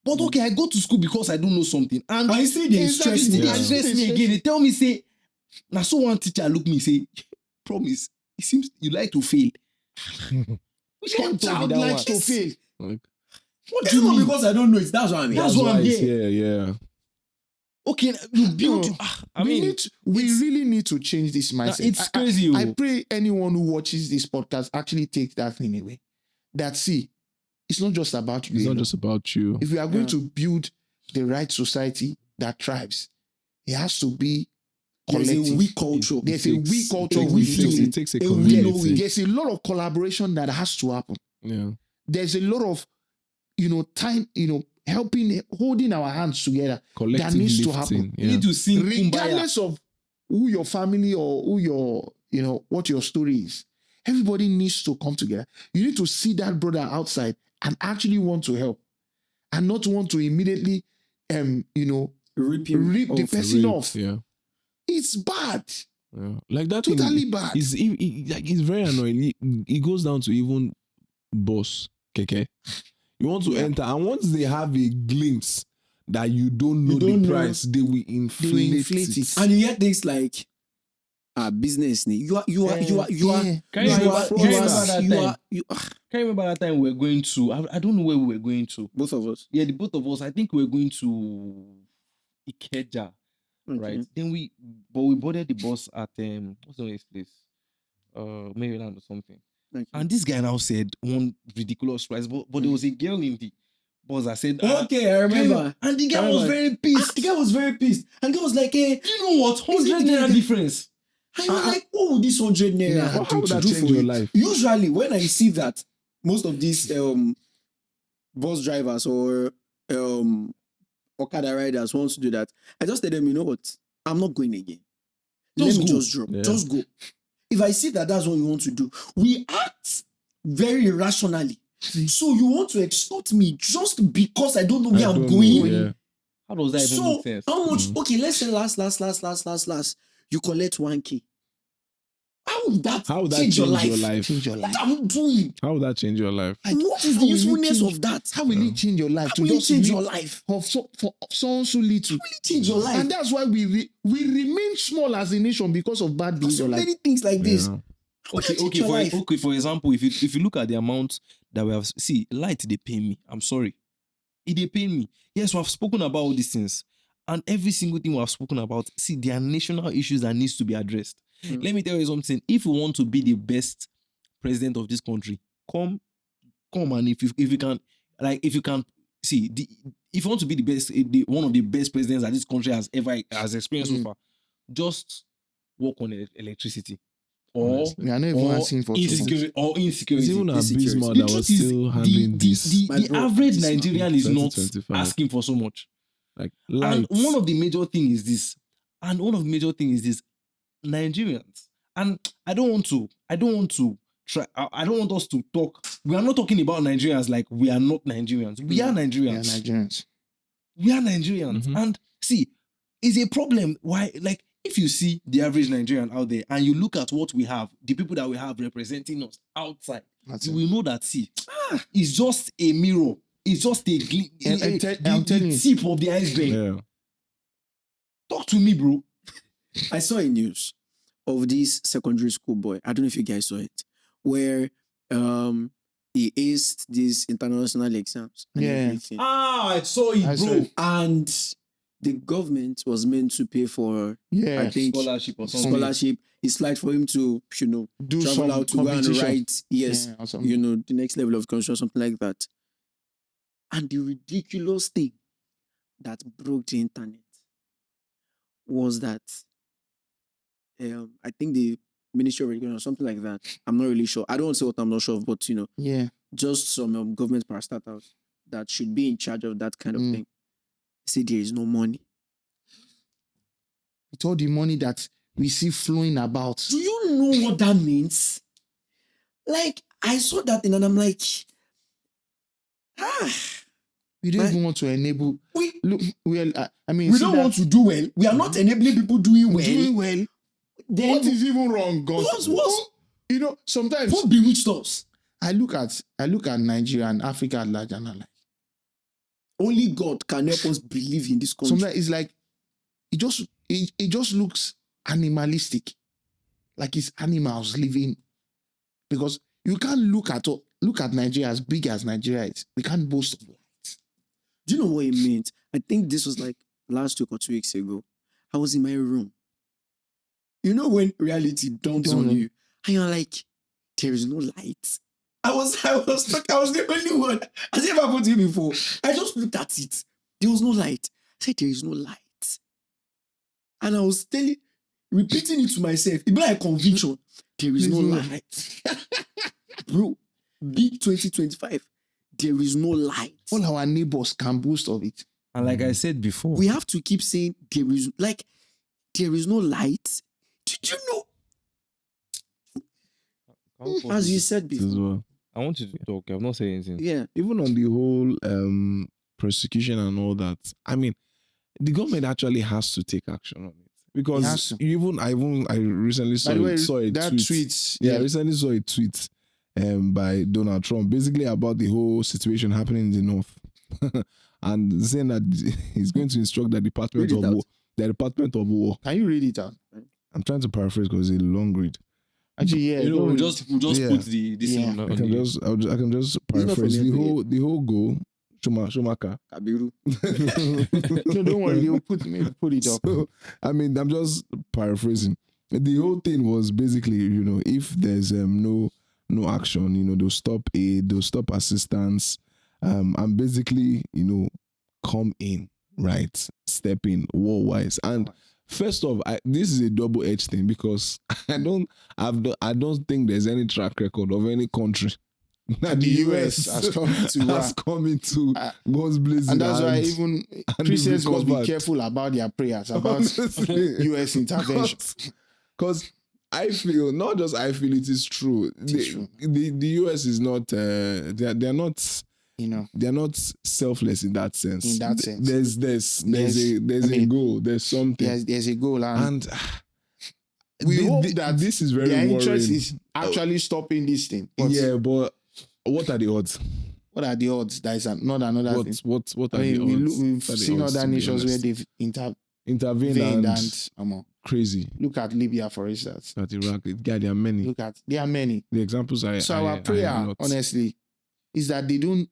Speaker 5: But okay, I go to school because I don't know something. And
Speaker 2: I see they stress me.
Speaker 5: They stress me again. They tell me, say, now so one teacher look me, say, promise, it seems you like to fail. Which kind of
Speaker 1: Child
Speaker 5: that
Speaker 1: likes
Speaker 5: one?
Speaker 1: to fail.
Speaker 3: Like,
Speaker 2: What do you mean? Because I don't know it. That's why I'm here.
Speaker 5: That's why I'm
Speaker 3: it's
Speaker 5: here.
Speaker 3: Yeah.
Speaker 5: Okay, you build.
Speaker 1: No.
Speaker 5: I mean,
Speaker 1: we really need to change this mindset.
Speaker 5: it's crazy.
Speaker 1: I pray anyone who watches this podcast actually takes that thing away. That see, it's not just about you.
Speaker 3: It's not just about you.
Speaker 1: If we are going to build the right society that thrives, it has to be collective.
Speaker 2: There's a weak culture.
Speaker 1: There's a weak culture.
Speaker 3: It takes a
Speaker 2: a
Speaker 3: community.
Speaker 1: There's a lot of collaboration that has to happen.
Speaker 3: Yeah.
Speaker 1: There's a lot of, time, helping, holding our hands together.
Speaker 3: Collective
Speaker 1: that needs to
Speaker 3: lifting.
Speaker 1: happen.
Speaker 3: Yeah.
Speaker 5: you need to sing Kumbaya.
Speaker 1: Regardless of who your family or who your, what your story is. Everybody needs to come together. You need to see that brother outside and actually want to help and not want to immediately, rip the person off.
Speaker 3: Yeah.
Speaker 1: It's bad.
Speaker 3: Yeah. Like that
Speaker 1: Totally
Speaker 3: thing,
Speaker 1: bad.
Speaker 3: It's very annoying. It goes down to even boss, keke. You want to enter, and once they have a glimpse that you don't know the price, they will inflate it.
Speaker 2: And you hear things like, business. Can you
Speaker 5: remember that time we were going to? I don't know where we were going to.
Speaker 2: Both of us.
Speaker 5: Yeah, the both of us. I think we were going to Ikeja, right? Then we boarded the bus at what's the name of this place? Maryland or something. And this guy now said one ridiculous price, but there was a girl in the bus that said,
Speaker 2: okay, I remember.
Speaker 5: And the guy was very pissed.
Speaker 2: The guy was very pissed. And the guy was like, hey,
Speaker 5: you know what? 100 naira difference.
Speaker 2: And you're like, what would this 100 naira
Speaker 3: how would that change your life?
Speaker 2: Usually, when I see that, most of these bus drivers or Okada riders want to do that, I just tell them, you know what? I'm not going again. Let me just drop.
Speaker 3: Yeah.
Speaker 2: Just go. If I see that that's what you want to do, we act very irrationally. So you want to extort me just because I don't know where I'm going?
Speaker 3: Yeah.
Speaker 5: How does that even make sense?
Speaker 2: How much? Okay, let's say last. You collect 1K. How would that change your life?
Speaker 1: Change your life.
Speaker 2: I'm doing.
Speaker 3: How would that change your life?
Speaker 2: What is the usefulness of that?
Speaker 1: How will it change your life?
Speaker 2: How will it change your life?
Speaker 1: For so little.
Speaker 2: How will it change your life?
Speaker 1: And that's why we remain small as a nation because of bad behavior.
Speaker 2: So many things like this.
Speaker 5: Okay. For example, if you look at the amount that we have, see, light they pay me. I'm sorry, they pay me. Yes, we have spoken about all these things, and every single thing we have spoken about. See, there are national issues that needs to be addressed. Let me tell you something. If you want to be the best president of this country, come, and if you can see, if you want to be the best, one of the best presidents that this country has experienced so far, just work on electricity. Or insecurity.
Speaker 3: It's even abysmal that was still handling this.
Speaker 5: The average Nigerian is not asking for so much.
Speaker 3: Like,
Speaker 5: and one of the major things is this. Nigerians. And I don't want us to talk. We are not talking about Nigerians like we are not Nigerians. We are Nigerians. We are Nigerians.
Speaker 3: Mm-hmm.
Speaker 5: And see, it's a problem. Why? Like, if you see the average Nigerian out there and you look at what we have, the people that we have representing us outside, you will know that, see, it's just a mirror. It's just the tip of the iceberg.
Speaker 3: Yeah.
Speaker 5: Talk to me, bro.
Speaker 2: I saw a news of this secondary school boy. I don't know if you guys saw it, where he aced these international exams. And everything.
Speaker 5: I saw it, bro.
Speaker 2: And the government was meant to pay for, I think,
Speaker 5: scholarship or something.
Speaker 2: Scholarship. It's like for him to,
Speaker 1: do
Speaker 2: travel out to go and write, the next level of construction, something like that. And the ridiculous thing that broke the internet was that I think the Ministry of Education or something like that. I'm not really sure. I don't want to say what I'm not sure of, but just some government parastatals that should be in charge of that kind of thing. Say there is no money.
Speaker 1: With all the money that we see flowing about.
Speaker 2: Do you know what that means? Like, I saw that thing and I'm like,
Speaker 1: We don't even want to enable. Look, well, I mean,
Speaker 2: we don't want to do well. We are not enabling people doing well.
Speaker 1: Doing well.
Speaker 2: Then
Speaker 1: What is even wrong, God?
Speaker 2: What's
Speaker 1: You know, sometimes
Speaker 2: who bewitched us?
Speaker 1: I look at Nigeria and Africa at large, and I'm like,
Speaker 2: only God can help us believe in this country.
Speaker 1: sometimes it's like it just looks animalistic, like it's animals living. Because you can't look at Nigeria as big as Nigeria is. We can't boast of it.
Speaker 2: Do you know what it meant? I think this was like last week or 2 weeks ago. I was in my room. You know when reality dawns on you, and you're like, there is no light. I was the only one. Has it ever happened to you before? I just looked at it. There was no light. I said, there is no light. And I was repeating it to myself. It be like conviction. There is no light. Bro, big 2025. There is no light.
Speaker 1: All our neighbors can boast of it.
Speaker 4: And like I said before,
Speaker 2: We have to keep saying there is no light. Did you know? As you said
Speaker 3: As
Speaker 2: before.
Speaker 3: well.
Speaker 4: I want you to talk. I've not said anything.
Speaker 2: Yeah.
Speaker 3: Even on the whole persecution and all that, I mean, the government actually has to take action on it.
Speaker 1: It has
Speaker 3: Because
Speaker 1: to.
Speaker 3: I recently
Speaker 1: By the way,
Speaker 3: saw a
Speaker 1: that
Speaker 3: tweet.
Speaker 1: tweet,
Speaker 3: Yeah, I recently saw a tweet by Donald Trump, basically about the whole situation happening in the north, and saying that he's going to instruct the Department
Speaker 2: Read it
Speaker 3: of
Speaker 2: out.
Speaker 3: War. The Department of War.
Speaker 1: Can you read it out?
Speaker 3: I'm trying to paraphrase because it's a long read.
Speaker 1: Actually, yeah.
Speaker 5: You know,
Speaker 1: don't
Speaker 5: we'll
Speaker 1: read
Speaker 5: just
Speaker 3: Yeah.
Speaker 5: put this
Speaker 1: Yeah.
Speaker 5: on,
Speaker 3: I
Speaker 5: on
Speaker 3: can
Speaker 5: the,
Speaker 3: just I can just
Speaker 2: not from
Speaker 3: paraphrase the
Speaker 2: here.
Speaker 3: whole goal. Schumacher.
Speaker 2: Kabiru.
Speaker 1: No, don't worry. They'll put it up.
Speaker 3: So, I mean, I'm just paraphrasing. The whole thing was basically, if there's no action, they'll stop aid, they'll stop assistance, and basically, come in, right, step in war-wise. And first off, this is a double-edged thing because I don't think there's any track record of any country that
Speaker 1: The US has come into
Speaker 3: guns blazing,
Speaker 1: And that's why even
Speaker 3: and
Speaker 1: Christians must be
Speaker 3: recovered.
Speaker 1: careful about their prayers, about
Speaker 3: Honestly.
Speaker 1: US intervention.
Speaker 3: Because I feel, not just I feel, it is true.
Speaker 1: true.
Speaker 3: The US is not, they're not, they're not selfless in that sense.
Speaker 1: In that sense.
Speaker 3: There's a goal, there's something.
Speaker 1: There's a goal, and we hope that
Speaker 3: this is very
Speaker 1: their interest
Speaker 3: worrying.
Speaker 1: is actually stopping this thing. But
Speaker 3: Yeah, but what are the odds?
Speaker 1: what are the odds? That is not another thing.
Speaker 3: What
Speaker 1: I
Speaker 3: are the
Speaker 1: mean,
Speaker 3: odds?
Speaker 1: we've
Speaker 3: What are the
Speaker 1: seen
Speaker 3: odds,
Speaker 1: other
Speaker 3: to be
Speaker 1: nations where
Speaker 3: honest?
Speaker 1: they've
Speaker 3: intervened
Speaker 1: intervened
Speaker 3: and crazy.
Speaker 1: look at Libya, for instance.
Speaker 3: At Iraq, there are many.
Speaker 1: There are many.
Speaker 3: The examples
Speaker 1: So our prayer, honestly, is that they don't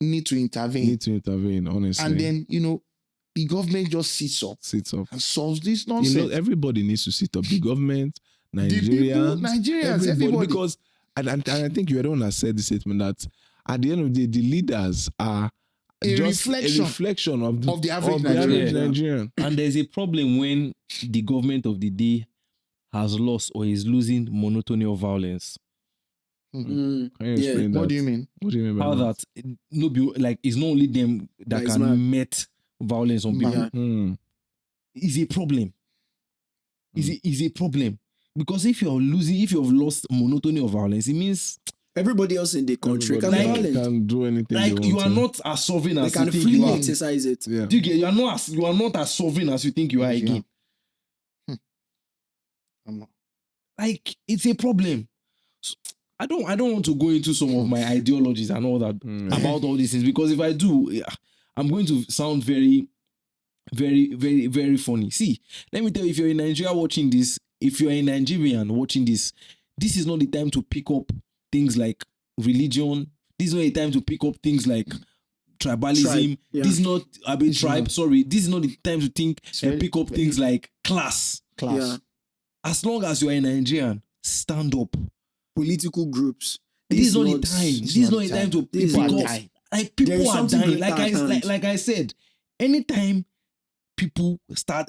Speaker 1: need to intervene.
Speaker 3: need to intervene, honestly.
Speaker 1: And then, the government just sits up and solves this nonsense.
Speaker 3: Everybody needs to sit up. The government,
Speaker 1: The people,
Speaker 3: Nigerians,
Speaker 1: Nigerians, everybody.
Speaker 3: Because, and I think you don't have said the statement that at the end of the day, the leaders are
Speaker 1: A
Speaker 3: just
Speaker 1: reflection
Speaker 3: a reflection of
Speaker 1: the average
Speaker 3: average
Speaker 4: Nigerian.
Speaker 3: Nigerian.
Speaker 4: And there's a problem when the government of the day has lost or is losing monotony of violence.
Speaker 3: Can you explain that?
Speaker 1: What do you mean?
Speaker 3: What do you mean by
Speaker 4: How that no be like it's not only them that
Speaker 2: It's
Speaker 4: can
Speaker 2: mad.
Speaker 4: met violence on people.
Speaker 2: Yeah.
Speaker 4: Is a problem. Is a problem. Because if you've lost monotony of violence, it means
Speaker 2: Everybody else in the country can
Speaker 3: Everybody
Speaker 2: be violent.
Speaker 3: can do anything
Speaker 4: like
Speaker 3: they
Speaker 4: you
Speaker 3: want
Speaker 4: are
Speaker 3: to.
Speaker 4: not as sovereign
Speaker 2: They
Speaker 4: as
Speaker 2: can
Speaker 4: you think
Speaker 2: freely
Speaker 4: you are.
Speaker 2: exercise it.
Speaker 3: Yeah.
Speaker 4: Do you get? You are not as sovereign as you think you are
Speaker 1: Yeah.
Speaker 4: again. Like it's a problem. So, I don't want to go into some of my ideologies and all that about all these things, because if I do, I'm going to sound very, very, very, very funny. See, let me tell you, if you're in Nigeria watching this, if you're a Nigerian watching this, this is not the time to pick up things like religion. This is not the time to pick up things like tribalism.
Speaker 2: Tribe, yeah.
Speaker 4: This is not tribe. Sorry, this is not the time to think
Speaker 1: very-
Speaker 4: and pick up things like class.
Speaker 2: Yeah.
Speaker 4: As long as you are a Nigerian, stand up.
Speaker 2: Political groups.
Speaker 4: This is not the time. This is not the time to
Speaker 2: This is
Speaker 4: pick
Speaker 2: not
Speaker 4: up.
Speaker 2: time.
Speaker 4: Like
Speaker 2: There
Speaker 4: people
Speaker 2: is
Speaker 4: are
Speaker 2: something
Speaker 4: dying.
Speaker 2: greater at hand.
Speaker 4: Like I said, anytime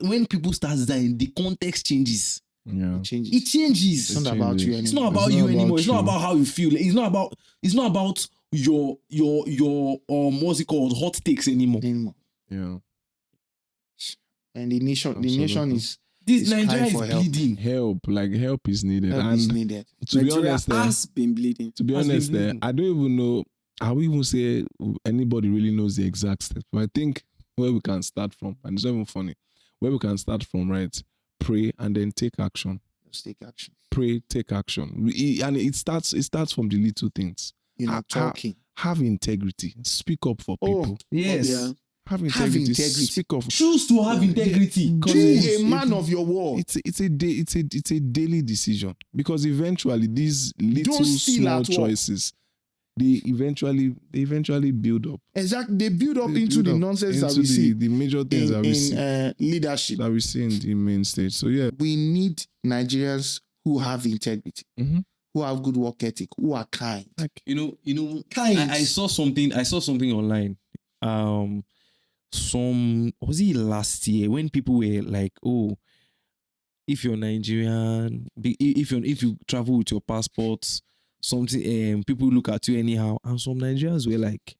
Speaker 4: when people start dying, the context changes.
Speaker 3: Yeah.
Speaker 1: It changes.
Speaker 4: It changes.
Speaker 1: It's not about you anymore.
Speaker 4: It's not about you anymore. It's not about how you feel. It's not about your what's it called, hot takes anymore.
Speaker 3: Yeah.
Speaker 1: And the nation
Speaker 3: Absolutely.
Speaker 1: is
Speaker 4: This
Speaker 1: crying
Speaker 4: Nigeria is
Speaker 1: for help.
Speaker 4: bleeding.
Speaker 3: Help is needed.
Speaker 1: help
Speaker 3: And
Speaker 1: is needed.
Speaker 3: to be
Speaker 2: Nigeria
Speaker 3: honest,
Speaker 2: has been bleeding.
Speaker 3: to be
Speaker 4: Has been
Speaker 3: honest,
Speaker 4: bleeding.
Speaker 3: I don't even know I would even say anybody really knows the exact steps. But I think where we can start from, and it's not even funny, where we can start from, right? Pray and then take action.
Speaker 1: Just take action.
Speaker 3: Pray, take action. And it starts from the little things.
Speaker 1: You're not talking.
Speaker 3: Have integrity. Speak up for people.
Speaker 5: Yes.
Speaker 2: Yeah.
Speaker 3: Have integrity. Speak up.
Speaker 5: Choose to have integrity.
Speaker 1: Be a man of your word.
Speaker 3: It's a daily decision, because eventually these little small choices, they eventually build up.
Speaker 1: Exactly, they build up into the nonsense that we see.
Speaker 3: The major things that we see
Speaker 1: leadership
Speaker 3: that we see in the main stage. So yeah,
Speaker 1: we need Nigerians who have integrity, who have good work ethic, who are kind.
Speaker 5: You know,
Speaker 1: kind.
Speaker 5: I saw something online. Was it last year when people were like, oh, if you're Nigerian, if you travel with your passports, something, people look at you anyhow, and some Nigerians were like,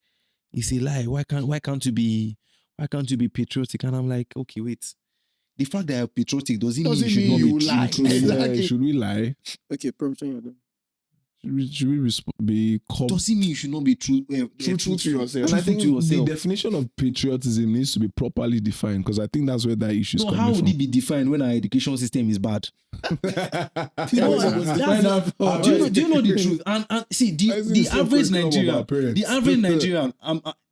Speaker 5: it's a lie. Why can't you be patriotic? And I'm like, okay, wait. The fact that you're patriotic doesn't mean you should not be true.
Speaker 1: Exactly.
Speaker 3: Should we lie?
Speaker 2: Okay, permission you're done.
Speaker 3: Should we be
Speaker 5: doesn't mean you should not be true
Speaker 1: to yourself.
Speaker 3: And I think the definition of patriotism needs to be properly defined, because I think that's where that issue is coming
Speaker 5: how
Speaker 3: from.
Speaker 5: would it be defined when our education system is bad? Do you know the truth? And see, the average Nigerian,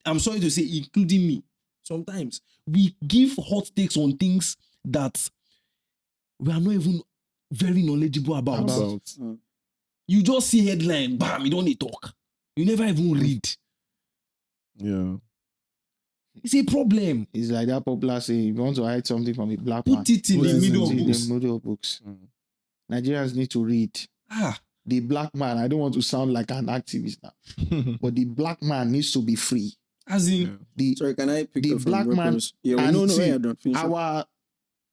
Speaker 5: I'm sorry to say, including me, sometimes we give hot takes on things that we are not even very knowledgeable about. You just see headline, bam, you don't need to talk. You never even read.
Speaker 3: Yeah.
Speaker 5: It's a problem.
Speaker 1: It's like that popular saying, if you want to hide something from a black man,
Speaker 5: put it in the middle of books.
Speaker 1: The middle of books. Nigerians need to read. The black man, I don't want to sound like an activist now, but the black man needs to be free.
Speaker 5: As in,
Speaker 2: sorry, can I pick
Speaker 1: the
Speaker 2: up from
Speaker 1: black man?
Speaker 2: Yeah,
Speaker 1: and
Speaker 2: no,
Speaker 1: see,
Speaker 2: I don't finish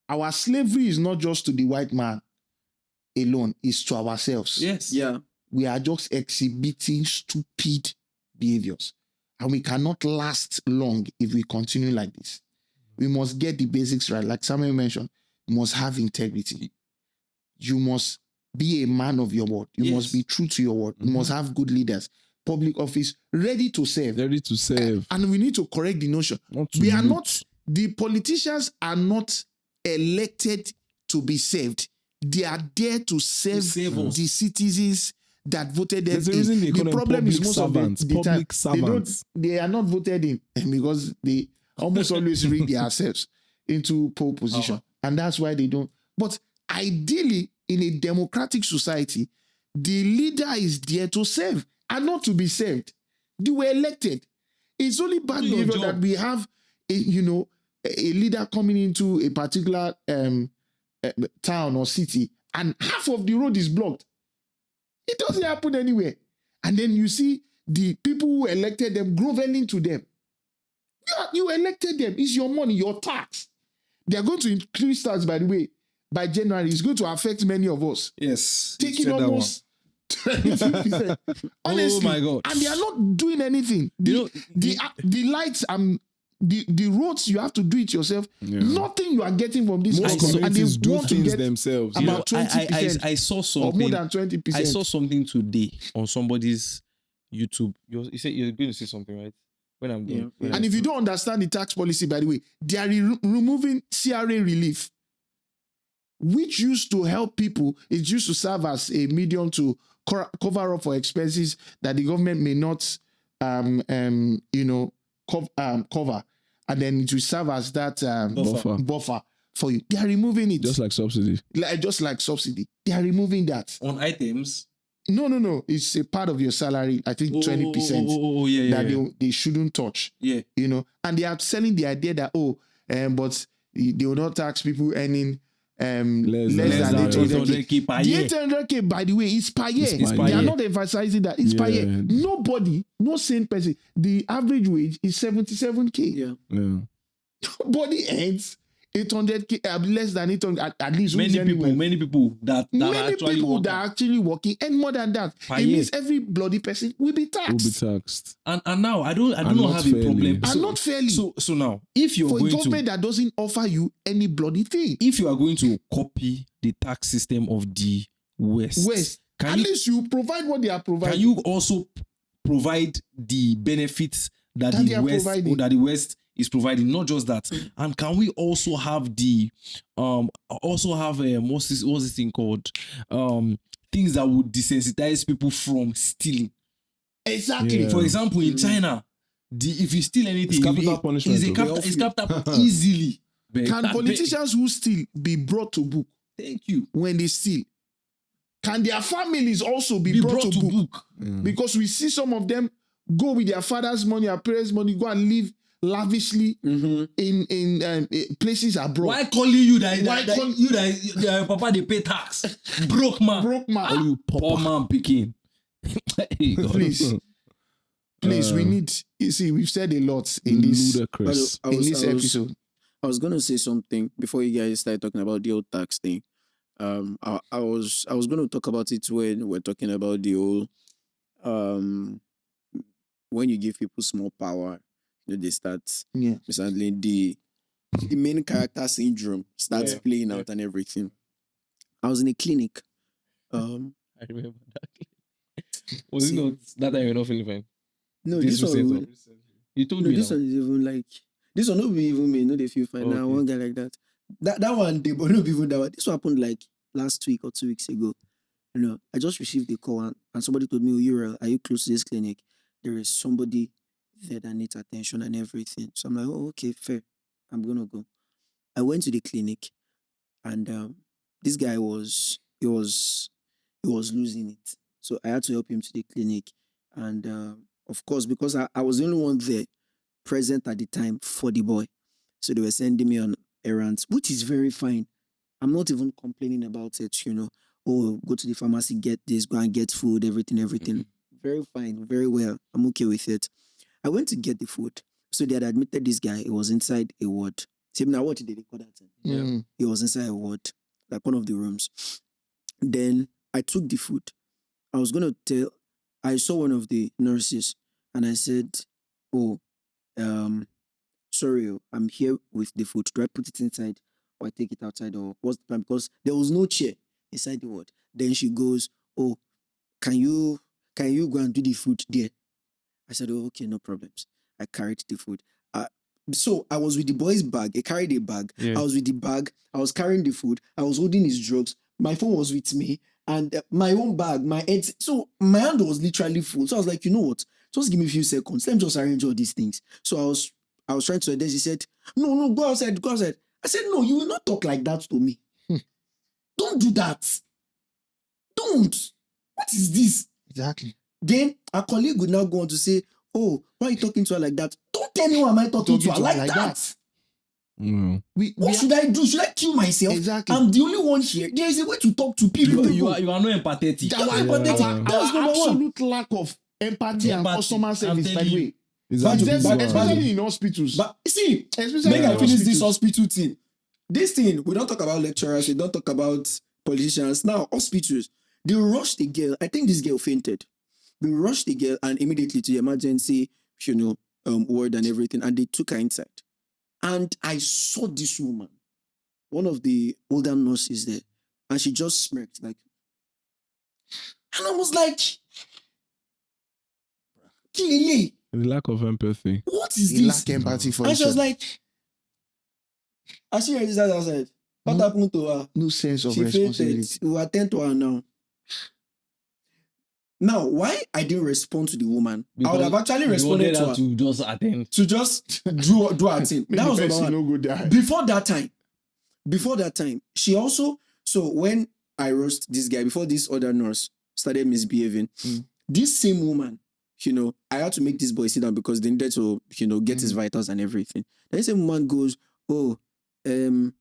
Speaker 1: our slavery is not just to the white man alone, it's to ourselves.
Speaker 5: Yes.
Speaker 2: Yeah.
Speaker 1: We are just exhibiting stupid behaviors, and we cannot last long if we continue like this. We must get the basics right. Like Samuel mentioned, you must have integrity. You must be a man of your word. You must be true to your word. You must have good leaders, public office, ready to serve. And we need to correct the notion. The politicians are not elected to be saved. They are there to serve the citizens that voted them in. The problem is most of the time they are not voted in because they almost always rig themselves into pole position. And that's why they don't. But ideally, in a democratic society, the leader is there to serve and not to be served. They were elected. It's only bad behavior that we have a leader coming into a particular town or city and half of the road is blocked. It doesn't happen anywhere. And then you see the people who elected them groveling to them. You elected them. It's your money, your tax. They are going to increase tax, by the way, by January. It's going to affect many of us.
Speaker 5: Yes.
Speaker 1: Taking almost 22%. Honestly.
Speaker 5: Oh my God.
Speaker 1: And they are not doing anything. The lights the roads, you have to do it yourself. Nothing you are getting from this.
Speaker 3: Most communities do things themselves.
Speaker 1: About 20%.
Speaker 5: I saw something.
Speaker 1: Or more than 20%.
Speaker 5: I saw something today on somebody's YouTube. You said you're going to say something, right? When I'm done.
Speaker 1: Yeah. And if you don't understand the tax policy, by the way, they are removing CRA relief, which used to help people. It used to serve as a medium to cover up for expenses that the government may not, cover. And then it will serve as that buffer for you. They are removing it.
Speaker 3: Just like subsidy.
Speaker 1: They are removing that.
Speaker 5: On items?
Speaker 1: No. It's a part of your salary. I think 20%. That they shouldn't touch.
Speaker 5: Yeah.
Speaker 1: And they are selling the idea that, but they will not tax people earning less than 800K per year. The 800K, by the way, is per year. They are not emphasizing that. It's per year. Nobody, no sane person, the average wage is 77K.
Speaker 3: Yeah.
Speaker 1: Nobody earns 800K, less than 800, at least.
Speaker 5: Many people that
Speaker 1: are actually working, and more than that. It means every bloody person will be taxed.
Speaker 5: And now I don't have a problem.
Speaker 1: And not fairly.
Speaker 5: So now, if you're going to,
Speaker 1: for a government that doesn't offer you any bloody thing,
Speaker 5: if you are going to copy the tax system of the West,
Speaker 1: at least you provide what they are providing.
Speaker 5: Can you also provide the benefits that the West is providing. Not just that, and can we also have what's this thing called, things that would desensitize people from stealing.
Speaker 1: Exactly.
Speaker 5: For example, in China, if you steal anything,
Speaker 3: it's capital punishment.
Speaker 5: It's capital easily.
Speaker 1: Can politicians who steal be brought to book?
Speaker 5: Thank you.
Speaker 1: When they steal, can their families also be brought to book? Because we see some of them go with their father's money, their parents' money, go and live lavishly in places abroad.
Speaker 5: Why calling you that papa they pay tax? Broke man.
Speaker 3: Or you
Speaker 5: Poor man picking.
Speaker 1: Please, we need. You see, we've said a lot in this episode.
Speaker 2: I was gonna say something before you guys start talking about the old tax thing. I was gonna talk about it when we're talking about the whole when you give people small power, they start suddenly the main character syndrome starts playing out and everything. I was in a clinic.
Speaker 4: I remember that. Was it not that time you're not feeling fine?
Speaker 2: No, this one.
Speaker 4: You told me.
Speaker 2: This one is even like this one. Not be even me. No, they feel fine now. One guy like that. That one, they but not even that one. This one happened like last week or 2 weeks ago. I just received a call and somebody told me, "Oh, are you close to this clinic? There is somebody there that needs attention and everything." So I'm like, "Oh, okay, fair. I'm gonna go." I went to the clinic, and this guy was losing it. So I had to help him to the clinic, and of course, because I was the only one there present at the time for the boy, so they were sending me on errands, which is very fine. I'm not even complaining about it. Oh, go to the pharmacy, get this, go and get food, everything. Very fine, very well. I'm okay with it. I went to get the food. So they had admitted this guy. He was inside a ward. See, now what did they call that? He was inside a ward, like one of the rooms. Then I took the food. I saw one of the nurses and I said, "Oh, sorry, I'm here with the food. Do I put it inside or I take it outside or what's the plan?" Because there was no chair inside the ward. Then she goes, "Oh, can you go and do the food there?" I said, "Oh, okay, no problems." I carried the food. So I was with the boy's bag. He carried a bag.
Speaker 4: Yeah.
Speaker 2: I was with the bag. I was carrying the food. I was holding his drugs. My phone was with me. And my own bag, my head. So my hand was literally full. So I was like, you know what? Just give me a few seconds. Let me just arrange all these things. So I was trying to. Then she said, No, go outside. I said, "No, you will not talk like that to me. Don't do that. Don't. What is this?"
Speaker 1: Exactly.
Speaker 2: Then a colleague would now go on to say, "Oh, why are you talking to her like that? Don't tell me why am I talking to her like that? What should I do? Should I kill myself?
Speaker 1: Exactly.
Speaker 2: I'm the only one here. There is a way to talk to people.
Speaker 5: You are not empathetic.
Speaker 1: Our absolute lack of empathy and customer service, by the way. Especially in hospitals.
Speaker 2: But see, make I finish this hospital thing. This thing, we don't talk about lecturers, we don't talk about politicians. Now, hospitals, they rushed the girl. I think this girl fainted. They rushed the girl and immediately to the emergency, ward and everything, and they took her inside. And I saw this woman, one of the older nurses there, and she just smirked like, and I was like, Kili,
Speaker 3: the lack of empathy.
Speaker 2: What is
Speaker 1: You
Speaker 2: this?
Speaker 1: lack empathy for
Speaker 2: And
Speaker 1: each
Speaker 2: she was
Speaker 1: other.
Speaker 2: like, as she registered outside, what happened to her?
Speaker 1: No sense of
Speaker 2: She
Speaker 1: responsibility.
Speaker 2: fainted. We will attend to her now. Now, why I didn't respond to the woman? I would have actually responded to her
Speaker 5: to just attend.
Speaker 2: to just do her thing. That was number one.
Speaker 1: No good die.
Speaker 2: Before that time, she also, so when I roast this guy, before this other nurse started misbehaving, this same woman, I had to make this boy sit down because they needed to, get his vitals and everything. Then the same woman goes, "Oh, when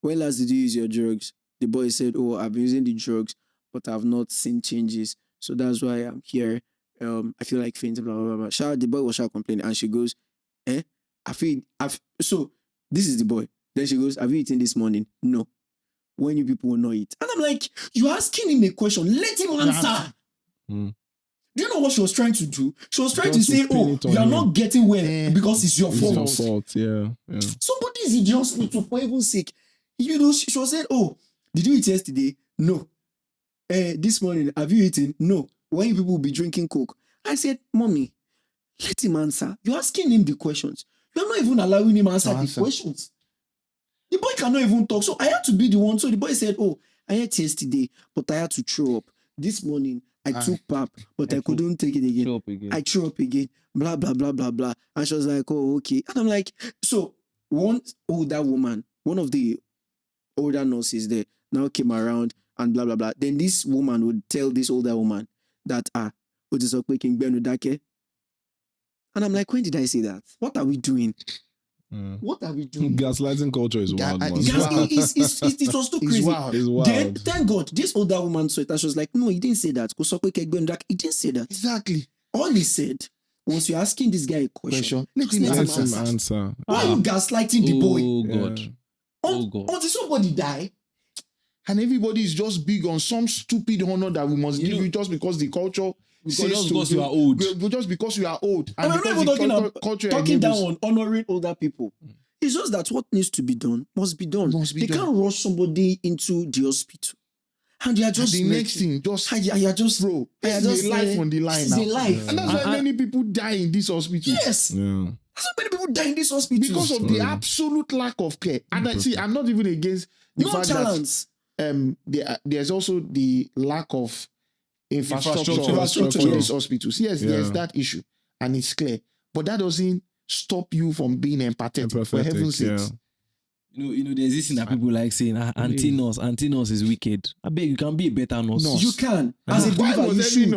Speaker 2: last did you use your drugs?" The boy said, "Oh, I've been using the drugs, but I've not seen changes. So that's why I'm here. I feel like fainting, blah, blah, blah." The boy was complaining. And she goes, so this is the boy. Then she goes, "Have you eaten this morning?" "No." "When you people will not eat." And I'm like, you're asking him a question. Let him answer. Do you know what she was trying to do? She was trying to say, "Oh, you are not getting well because it's your fault."
Speaker 3: It's your fault, yeah.
Speaker 2: Somebody is in the hospital, for heaven's sake. She was saying, "Oh, did you eat yesterday?" "No." "This morning, have you eaten?" "No." when you people will be drinking Coke. I said, Mommy, let him answer. You're asking him the questions. You're not even allowing him answer the questions. The boy cannot even talk. So I had to be the one. So the boy said, oh, I ate yesterday, but I had to throw up. This morning, I took pap, but I couldn't take it again. I threw up again. Blah, blah, blah, blah, blah. And she was like, oh, okay. And I'm like, so one older woman, one of the older nurses there now came around and blah, blah, blah. Then this woman would tell this older woman that, and I'm like, when did I say that? What are we doing? What are we doing?
Speaker 3: Gaslighting culture is wild, man.
Speaker 2: It was too crazy.
Speaker 3: It's wild.
Speaker 2: Then, thank God, this older woman saw it and she was like, no, he didn't say that. He didn't say that.
Speaker 1: Exactly.
Speaker 2: All he said was, you're asking this guy a question.
Speaker 1: Let him
Speaker 3: answer.
Speaker 2: Why are you gaslighting the boy?
Speaker 4: Oh, God. Oh, God.
Speaker 2: Until somebody die.
Speaker 1: And everybody is just big on some stupid honor that we must give you just because the culture
Speaker 5: just because you are old.
Speaker 1: Just because you are old.
Speaker 2: And I'm not even talking down on honoring older people. It's just that what needs to be done must be done. They can't rush somebody into the hospital. And they are just
Speaker 1: and the next thing, bro, there's a life on the line now.
Speaker 2: It's a life.
Speaker 1: And that's why many people die in this hospital.
Speaker 2: Yes.
Speaker 3: Yeah.
Speaker 2: That's why many people die in this hospital.
Speaker 1: Because of the absolute lack of care. And I'm not even against the fact that there's also the lack of infrastructure in these hospitals. Yes, there's that issue. And it's clear. But that doesn't stop you from being empathetic, for heaven's sake.
Speaker 5: You know, there's this thing that people like saying, anti-nurse is wicked. I beg you can be a better nurse.
Speaker 2: You can. As a believer, you should.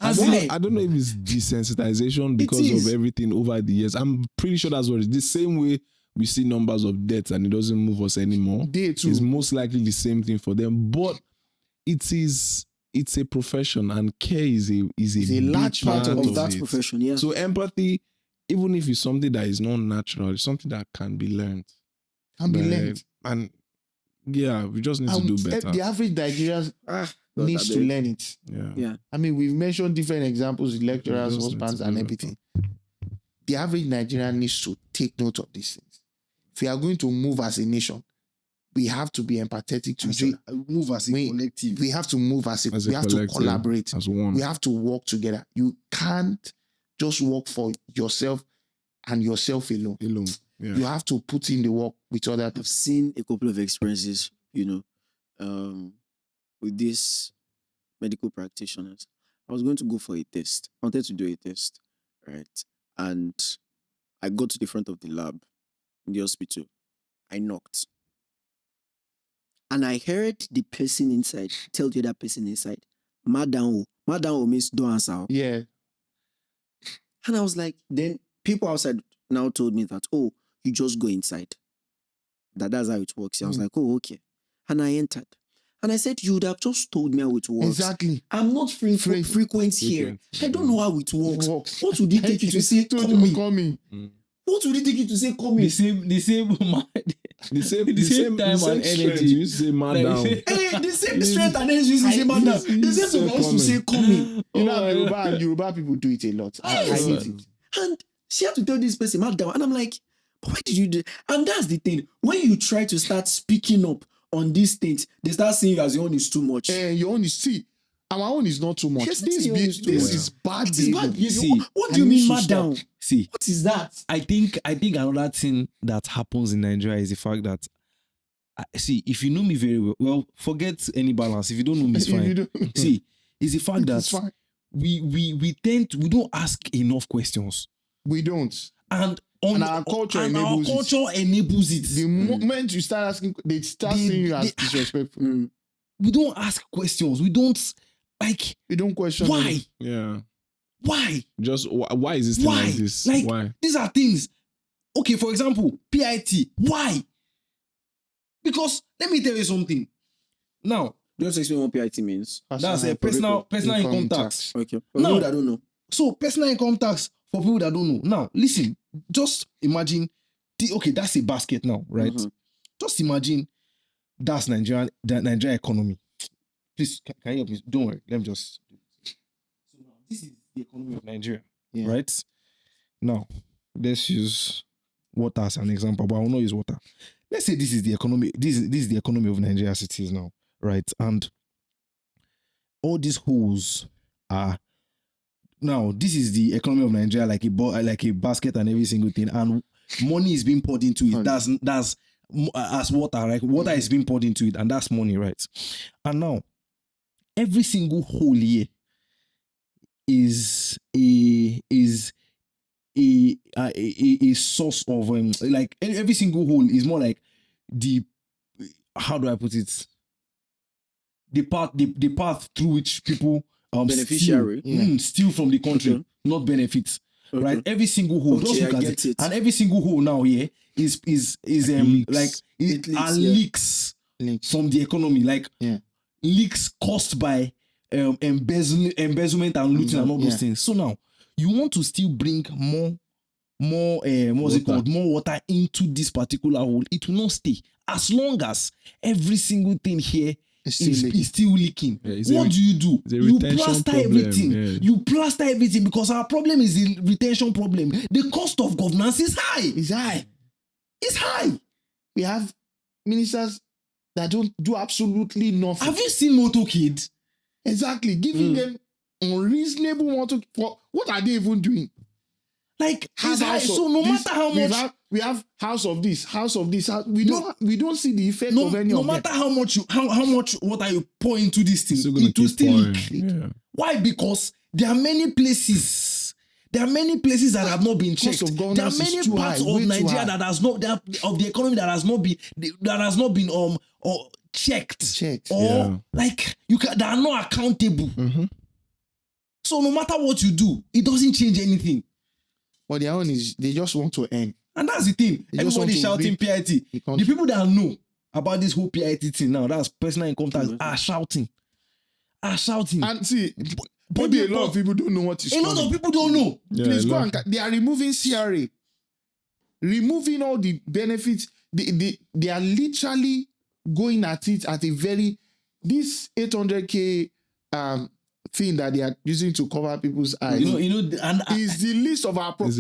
Speaker 3: I don't know if it's desensitization because of everything over the years. I'm pretty sure that's what it is. The same way we see numbers of deaths and it doesn't move us anymore. It's most likely the same thing for them. But it's a profession and care is a
Speaker 2: large part of that profession. Yeah.
Speaker 3: So empathy, even if it's something that is not natural, it's something that can be learned. And yeah, we just need to do better.
Speaker 1: The average Nigerian needs to learn it.
Speaker 2: Yeah.
Speaker 1: I mean, we've mentioned different examples with lecturers, husbands, and everything. The average Nigerian needs to take note of these things. If we are going to move as a nation, we have to be empathetic to each other.
Speaker 5: Move as a collective.
Speaker 1: We have to move as we have to collaborate.
Speaker 3: As one.
Speaker 1: We have to work together. You can't just work for yourself and yourself alone. Yeah. You have to put in the work with other people.
Speaker 2: I've seen a couple of experiences, with these medical practitioners. I was going to go for a test. I wanted to do a test, right? And I got to the front of the lab in the hospital. I knocked. And I heard the person inside tell the other person inside, Madam means don't answer.
Speaker 1: Yeah.
Speaker 2: And I was like, then people outside now told me that, oh, you just go inside. That's how it works. I was like, oh, okay. And I entered. And I said, you would have just told me how it works.
Speaker 1: Exactly.
Speaker 2: I'm not frequent here. I don't know how it works. What would it take you to say, call me? What would it take you to say, call me?
Speaker 5: The same time and energy.
Speaker 3: You say, madam.
Speaker 2: The same strength and energy you say, madam. The same supposed to say, call me.
Speaker 1: Yoruba people do it a lot. I hate it.
Speaker 2: And she had to tell this person, madam. And I'm like, but why did you do? And that's the thing. When you try to start speaking up on these things, they start saying you as your own is too much.
Speaker 1: Your own is our own is not too much.
Speaker 2: Yes,
Speaker 1: this is bad.
Speaker 2: It is bad. What do you mean, madam?
Speaker 4: See,
Speaker 2: what is that?
Speaker 4: I think another thing that happens in Nigeria is the fact that if you know me very well, forget any balance. If you don't know me, it's fine. See, it's the fact that we don't ask enough questions.
Speaker 1: We don't.
Speaker 4: And
Speaker 1: our culture
Speaker 4: enables it.
Speaker 1: The moment you start asking, they start seeing you as disrespectful.
Speaker 4: We don't ask questions. We don't
Speaker 1: question.
Speaker 4: Why?
Speaker 1: Them.
Speaker 3: Yeah.
Speaker 4: Why?
Speaker 3: Just why is this thing like this? Why?
Speaker 4: These are things. Okay, for example, PIT. Why? Because let me tell you something. Now,
Speaker 2: just explain what PIT means.
Speaker 4: That's a personal income tax.
Speaker 2: Okay. Now, I don't know.
Speaker 4: So personal income tax for people that don't know. Now, listen. Just imagine. That's a basket now, right? Mm-hmm. Just imagine that's Nigerian economy. Please, can you help me? Don't worry. Let me just. So now, this is the economy of Nigeria, right? Now, let's use water as an example, but I will not use water. Let's say this is the economy. This is the economy of Nigeria as it is now, right? And all these holes
Speaker 5: now this is the economy of Nigeria, like a basket and every single thing, and money is being poured into it. That's as water, right? Water is being poured into it, and that's money, right? And now every single hole here is a source of like every single hole is more like the, how do I put it, the path through which people
Speaker 2: beneficiary
Speaker 5: steal from the country, not benefits. Right, every single hole. Just look at it. And every single hole now here is leaks from the economy, like leaks caused by embezzlement and looting and all those things. So now you want to still bring more what's it called, more water into this particular hole. It will not stay as long as every single thing here is still leaking. What do? You plaster everything. You plaster everything because our problem is the retention problem. The cost of governance is high. It's high.
Speaker 1: We have ministers that don't do absolutely nothing.
Speaker 5: Have you seen Moto Kid?
Speaker 1: Exactly. Giving them unreasonable motor. What are they even doing?
Speaker 5: Like, it's high. So no matter how much
Speaker 1: we have house of this. We don't see the effect of any of them.
Speaker 5: No matter how much water you pour into this thing, it will still leak. Why? Because there are many places. There are many places that have not been checked. There are many parts of Nigeria that has not, of the economy that has not been checked. Or like that are not accountable. So no matter what you do, it doesn't change anything.
Speaker 1: But their own is they just want to earn.
Speaker 5: And that's the thing. Everybody shouting PIT. The people that know about this whole PIT thing now, that's personal income tax, are shouting.
Speaker 1: And see, maybe a lot of people don't know what is coming.
Speaker 5: A lot of people don't know.
Speaker 1: Please go and they are removing CRA. Removing all the benefits. They are literally going at it at a very, this 800K thing that they are using to cover people's eyes.
Speaker 5: And
Speaker 1: is the list of our problems.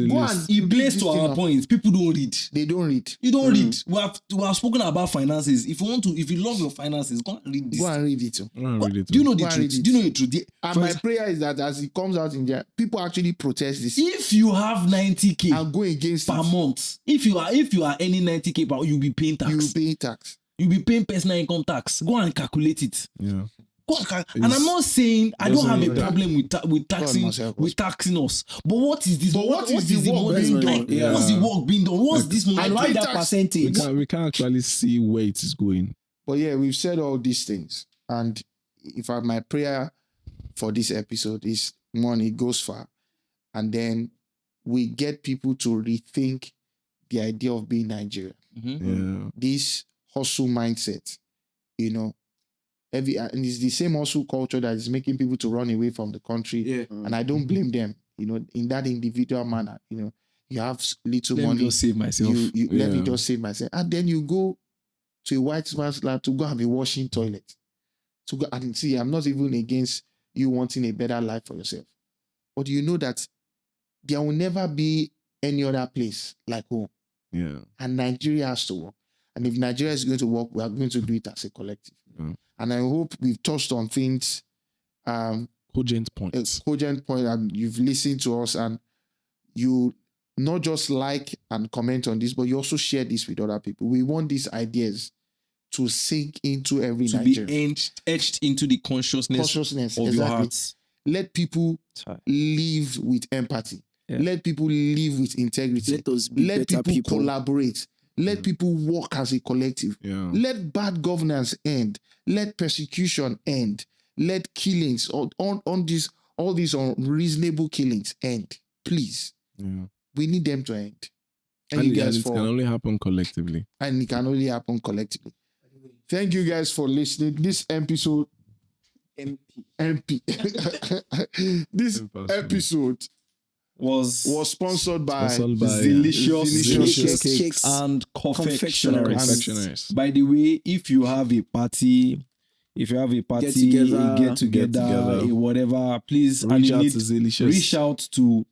Speaker 5: It plays to our points. People don't read.
Speaker 1: They don't read.
Speaker 5: You don't read. We have spoken about finances. If you love your finances, go and read this.
Speaker 1: Go and read it.
Speaker 5: Do you know the truth? Do you know the truth?
Speaker 1: And my prayer is that as it comes out in there, people actually protest this.
Speaker 5: If you have 90K
Speaker 1: and go against
Speaker 5: per month, if you are earning 90K per, you'll be paying tax.
Speaker 1: You will pay tax.
Speaker 5: You'll be paying personal income tax. Go and calculate it.
Speaker 3: Yeah.
Speaker 5: And I'm not saying I don't have a problem with taxing us, but what is this?
Speaker 1: What is the work being done?
Speaker 5: What's the work being done? What's this money?
Speaker 2: And why that percentage?
Speaker 3: We can't actually see where it is going.
Speaker 1: But yeah, we've said all these things, and my prayer for this episode is, one, it goes far, and then we get people to rethink the idea of being Nigerian. This hustle mindset, and it's the same hustle culture that is making people to run away from the country. And I don't blame them, in that individual manner. You have little money.
Speaker 5: Let me just save myself.
Speaker 1: Let me just save myself. And then you go to a white man's land to go have a washing toilet. To go and see, I'm not even against you wanting a better life for yourself. But you know that there will never be any other place like home.
Speaker 3: Yeah.
Speaker 1: And Nigeria has to work. And if Nigeria is going to work, we are going to do it as a collective. And I hope we've touched on things.
Speaker 3: Cogent points.
Speaker 1: And you've listened to us, and you not just like and comment on this, but you also share this with other people. We want these ideas to sink into every Nigerian.
Speaker 5: To be etched into the consciousness of exactly. Your hearts.
Speaker 1: Let people live with empathy. Let people live with integrity. Let people collaborate. Let people work as a collective. Let bad governance end. Let persecution end. Let killings on all these unreasonable killings end. Please. We need them to end.
Speaker 3: And it can only happen collectively.
Speaker 1: Thank you guys for listening. This episode MP. This episode was sponsored by
Speaker 5: Delicious Cakes and Confectionaries. By the way, if you have a party, get together, whatever, please
Speaker 3: reach out to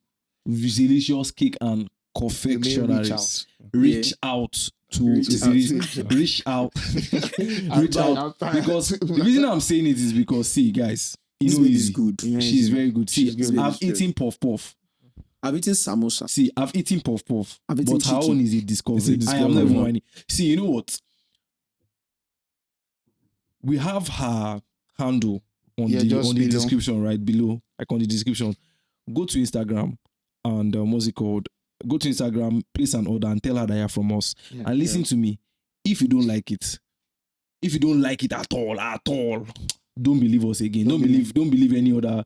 Speaker 5: Delicious Cake and Confectionaries. Reach out because the reason I'm saying it is because, see guys,
Speaker 2: This baby is good.
Speaker 5: She's very good. See, I've eaten puff puff.
Speaker 2: I've eaten samosa.
Speaker 5: See, I've eaten puff puff.
Speaker 2: I've eaten
Speaker 5: but her own is a discovery. I am not even whining. See, you know what? We have her handle on the description right below, like on the description. Go to Instagram and what's it called? Go to Instagram, place an order, and tell her that you're from us. And listen to me. If you don't like it at all, don't believe us again. Don't believe any other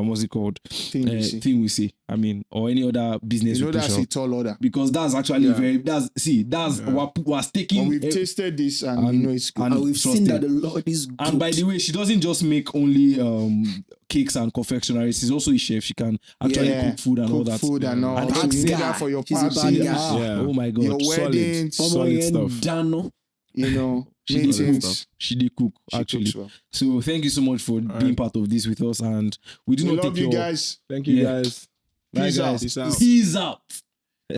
Speaker 5: what's it called thing we say. I mean, or any other business.
Speaker 1: That's a tall order,
Speaker 5: because that's actually what was taking.
Speaker 1: But we've tasted this and it's good.
Speaker 2: And we've seen that the Lord is good.
Speaker 5: And by the way, she doesn't just make only cakes and confectionery. She's also a chef. She can actually cook food and all that.
Speaker 1: And you need that for your party.
Speaker 5: Oh my God,
Speaker 1: your weddings,
Speaker 3: solid stuff.
Speaker 1: You know,
Speaker 5: she did cook actually. So thank you so much for being part of this with us, and we do not take
Speaker 1: you guys.
Speaker 3: Thank you guys.
Speaker 1: Peace out.
Speaker 5: Peace out.